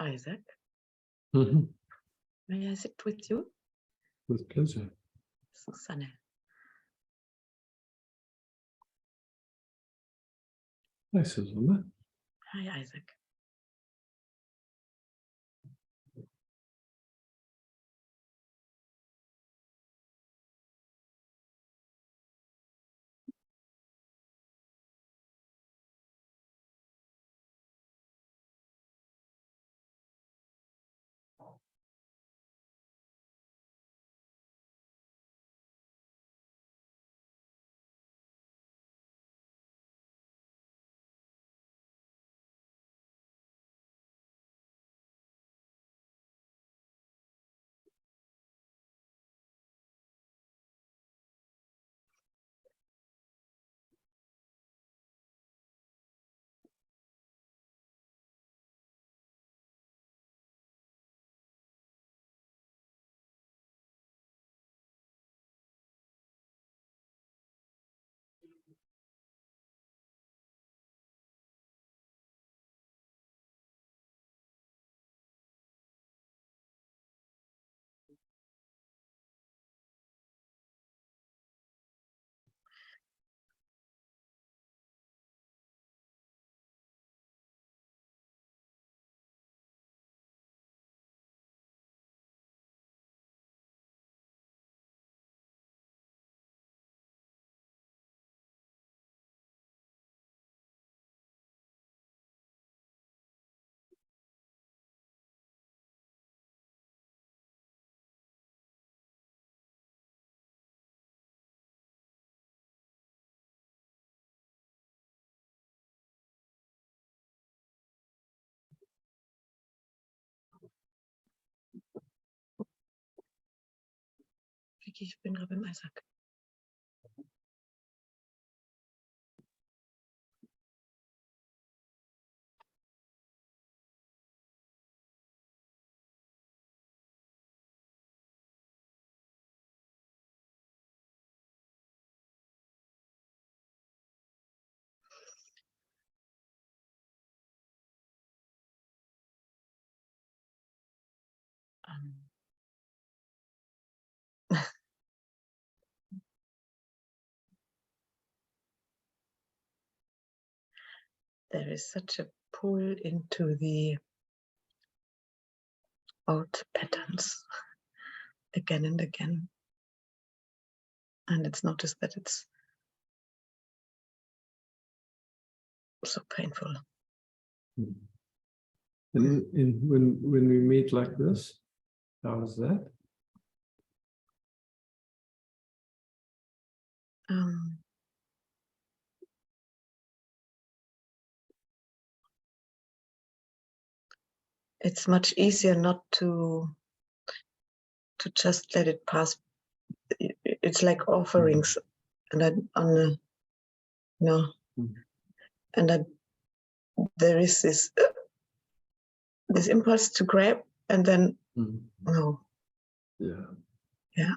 Isaac, Mhm. may I sit with you? With pleasure. Susanne. Hi, Susanna. Hi, Isaac. Vicky, ich bin gerade beim Isaac. There is such a pull into the old patterns again and again. And it's noticed that it's so painful. And when we meet like this, how is that? It's much easier not to just let it pass. It's like offerings, and I on a, and there is this impulse to grab, and then no, Yeah.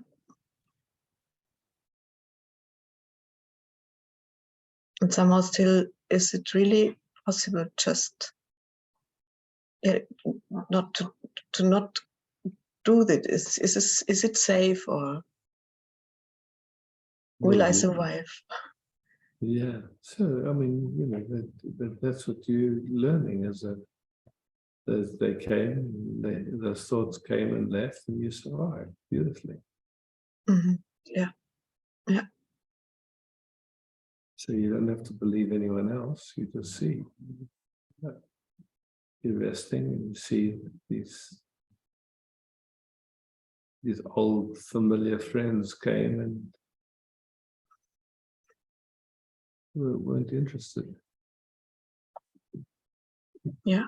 and somehow still, is it really possible just not to not do that? Is it safe, or will I survive? Yeah. So I mean, you know, that's what you're learning, is that they came, those thoughts came and left, and you survived beautifully. Yeah. So you don't have to believe anyone else. You just see. You're resting, and you see these old familiar friends came and weren't interested. Yeah.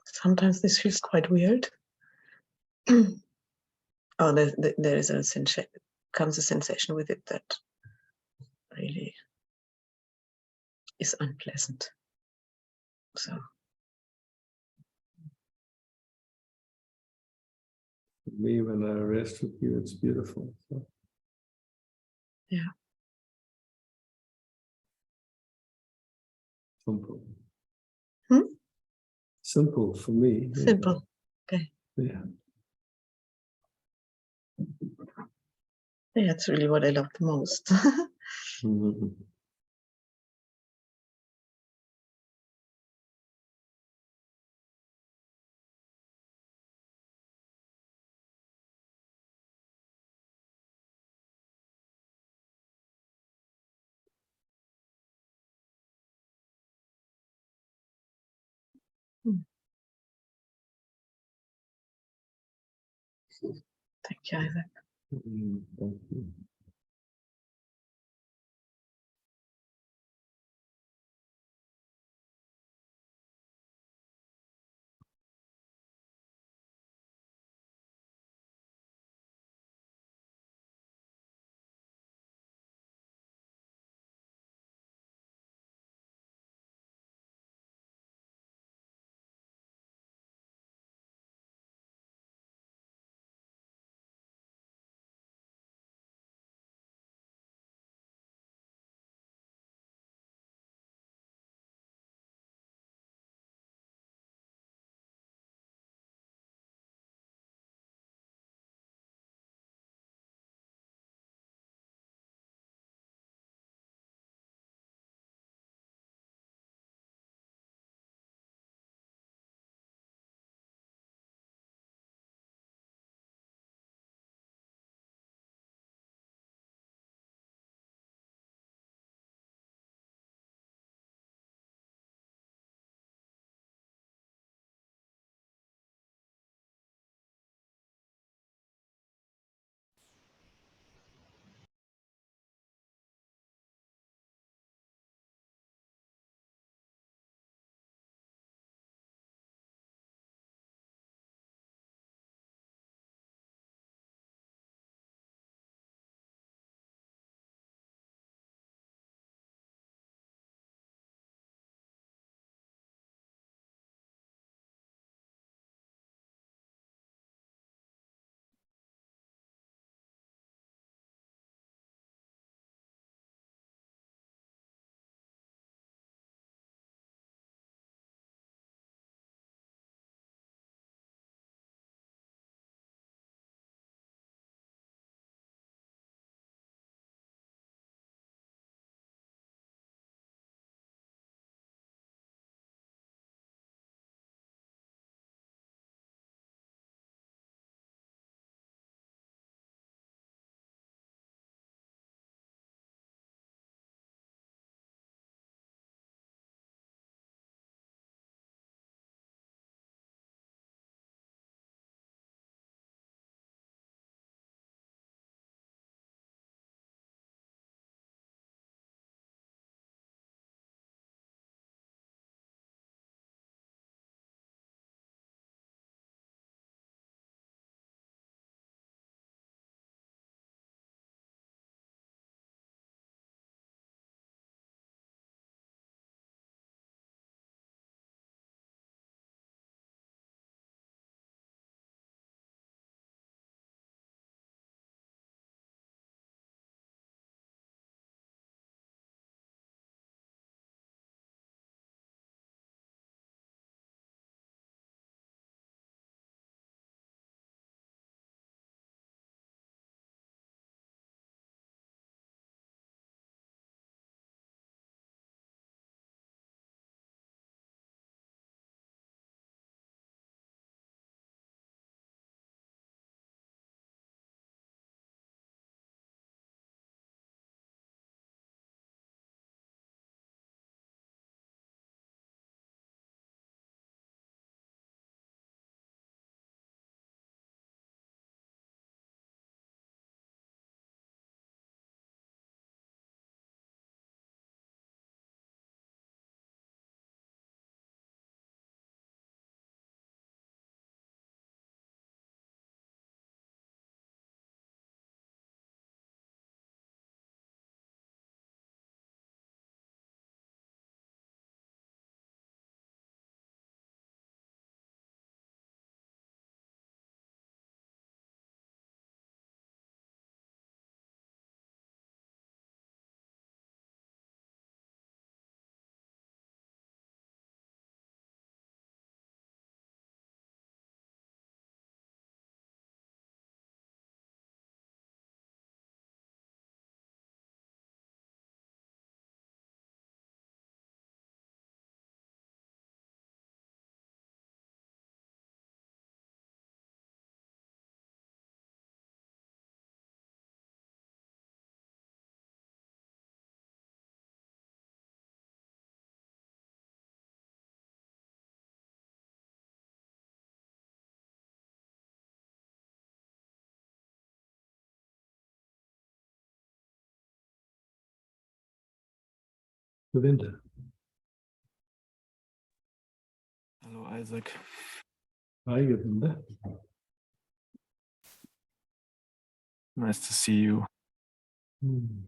Sometimes this feels quite weird. Oh, there is a sensation, comes a sensation with it that really is unpleasant. So For me, when I rest with you, it's beautiful. So. Yeah. Simple. Simple for me. Simple. Okay. Yeah. Yeah, that's really what I love the most. Thank you, Isaac. Thank you. Govinda. Hello, Isaac. Hi, Govinda. Nice to see you. Hmm.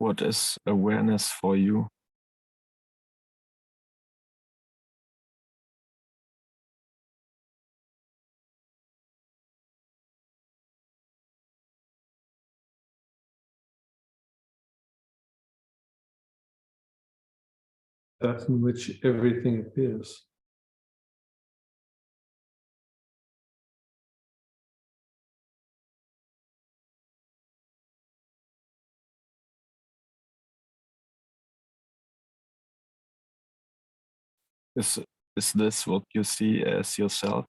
What is awareness for you? That in which everything appears. Is this what you see as yourself?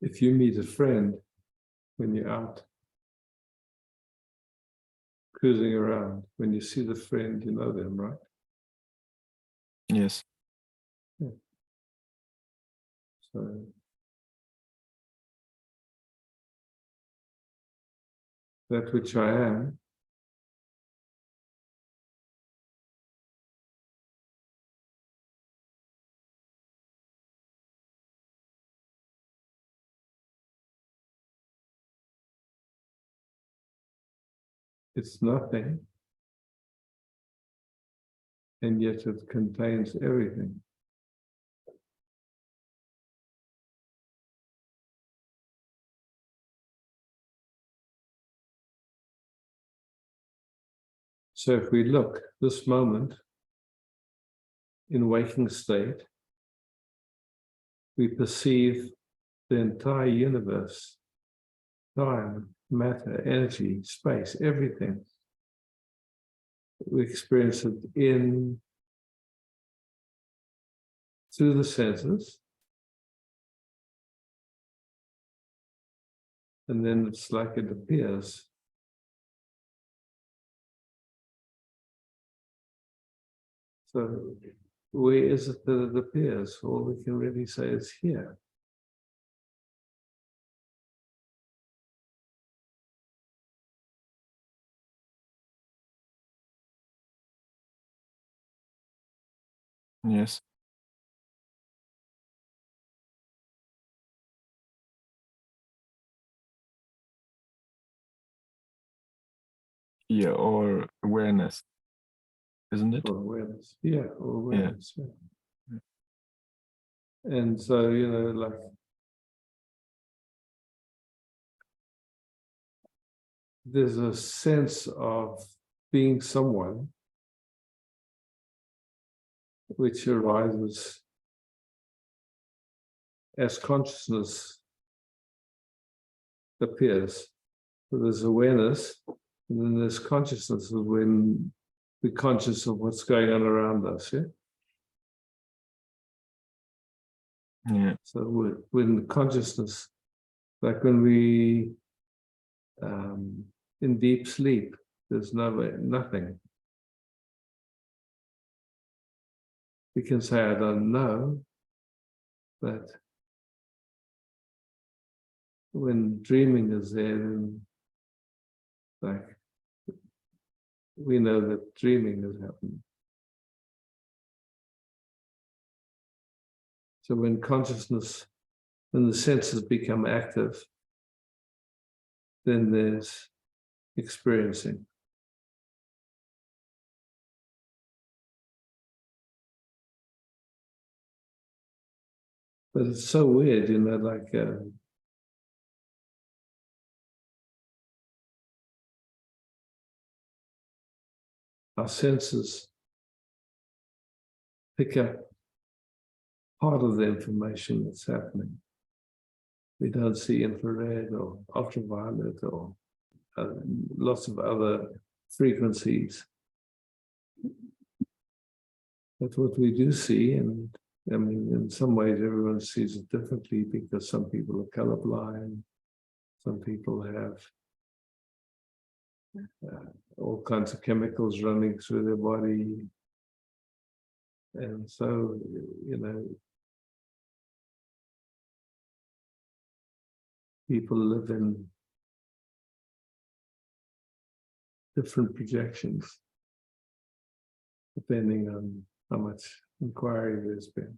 If you meet a friend when you're out cruising around, when you see the friend, you know them, right? Yes. Yeah. So that which I am it's nothing, and yet it contains everything. So if we look this moment in waking state, we perceive the entire universe, time, matter, energy, space, everything. We experience it through the senses, and then it's like it appears. So where is it that it appears? All we can really say is here. Yes. Here, or awareness, isn't it? Or awareness. Yeah, or Yeah. awareness. Yeah. And so, like there's a sense of being someone which arises as consciousness appears. So there's awareness, and then there's consciousness of when we're conscious of what's going on around us. Yeah. Yeah. So when consciousness, like when we in deep sleep, there's nothing. We can say, I don't know, but when dreaming is there, then like we know that dreaming is happening. So when the senses become active, then there's experiencing. But it's so weird, like our senses pick up part of the information that's happening. We don't see infrared or ultraviolet or lots of other frequencies. But what we do see, and I mean, in some ways everyone sees it differently because some people are colorblind, some people have all kinds of chemicals running through their body. And so, you know, people live in different projections, depending on how much inquiry there's been.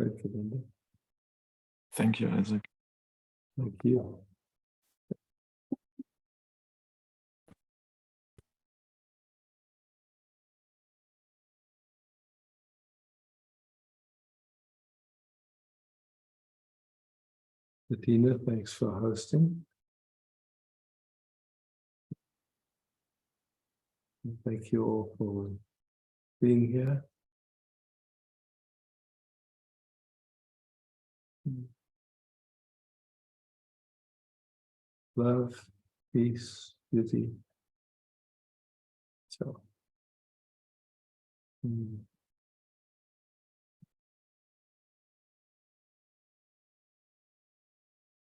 Great, Linda. Thank you, Isaac. Thank you. Bettina, thanks for hosting. And thank you all for being here. Love, peace, beauty. So,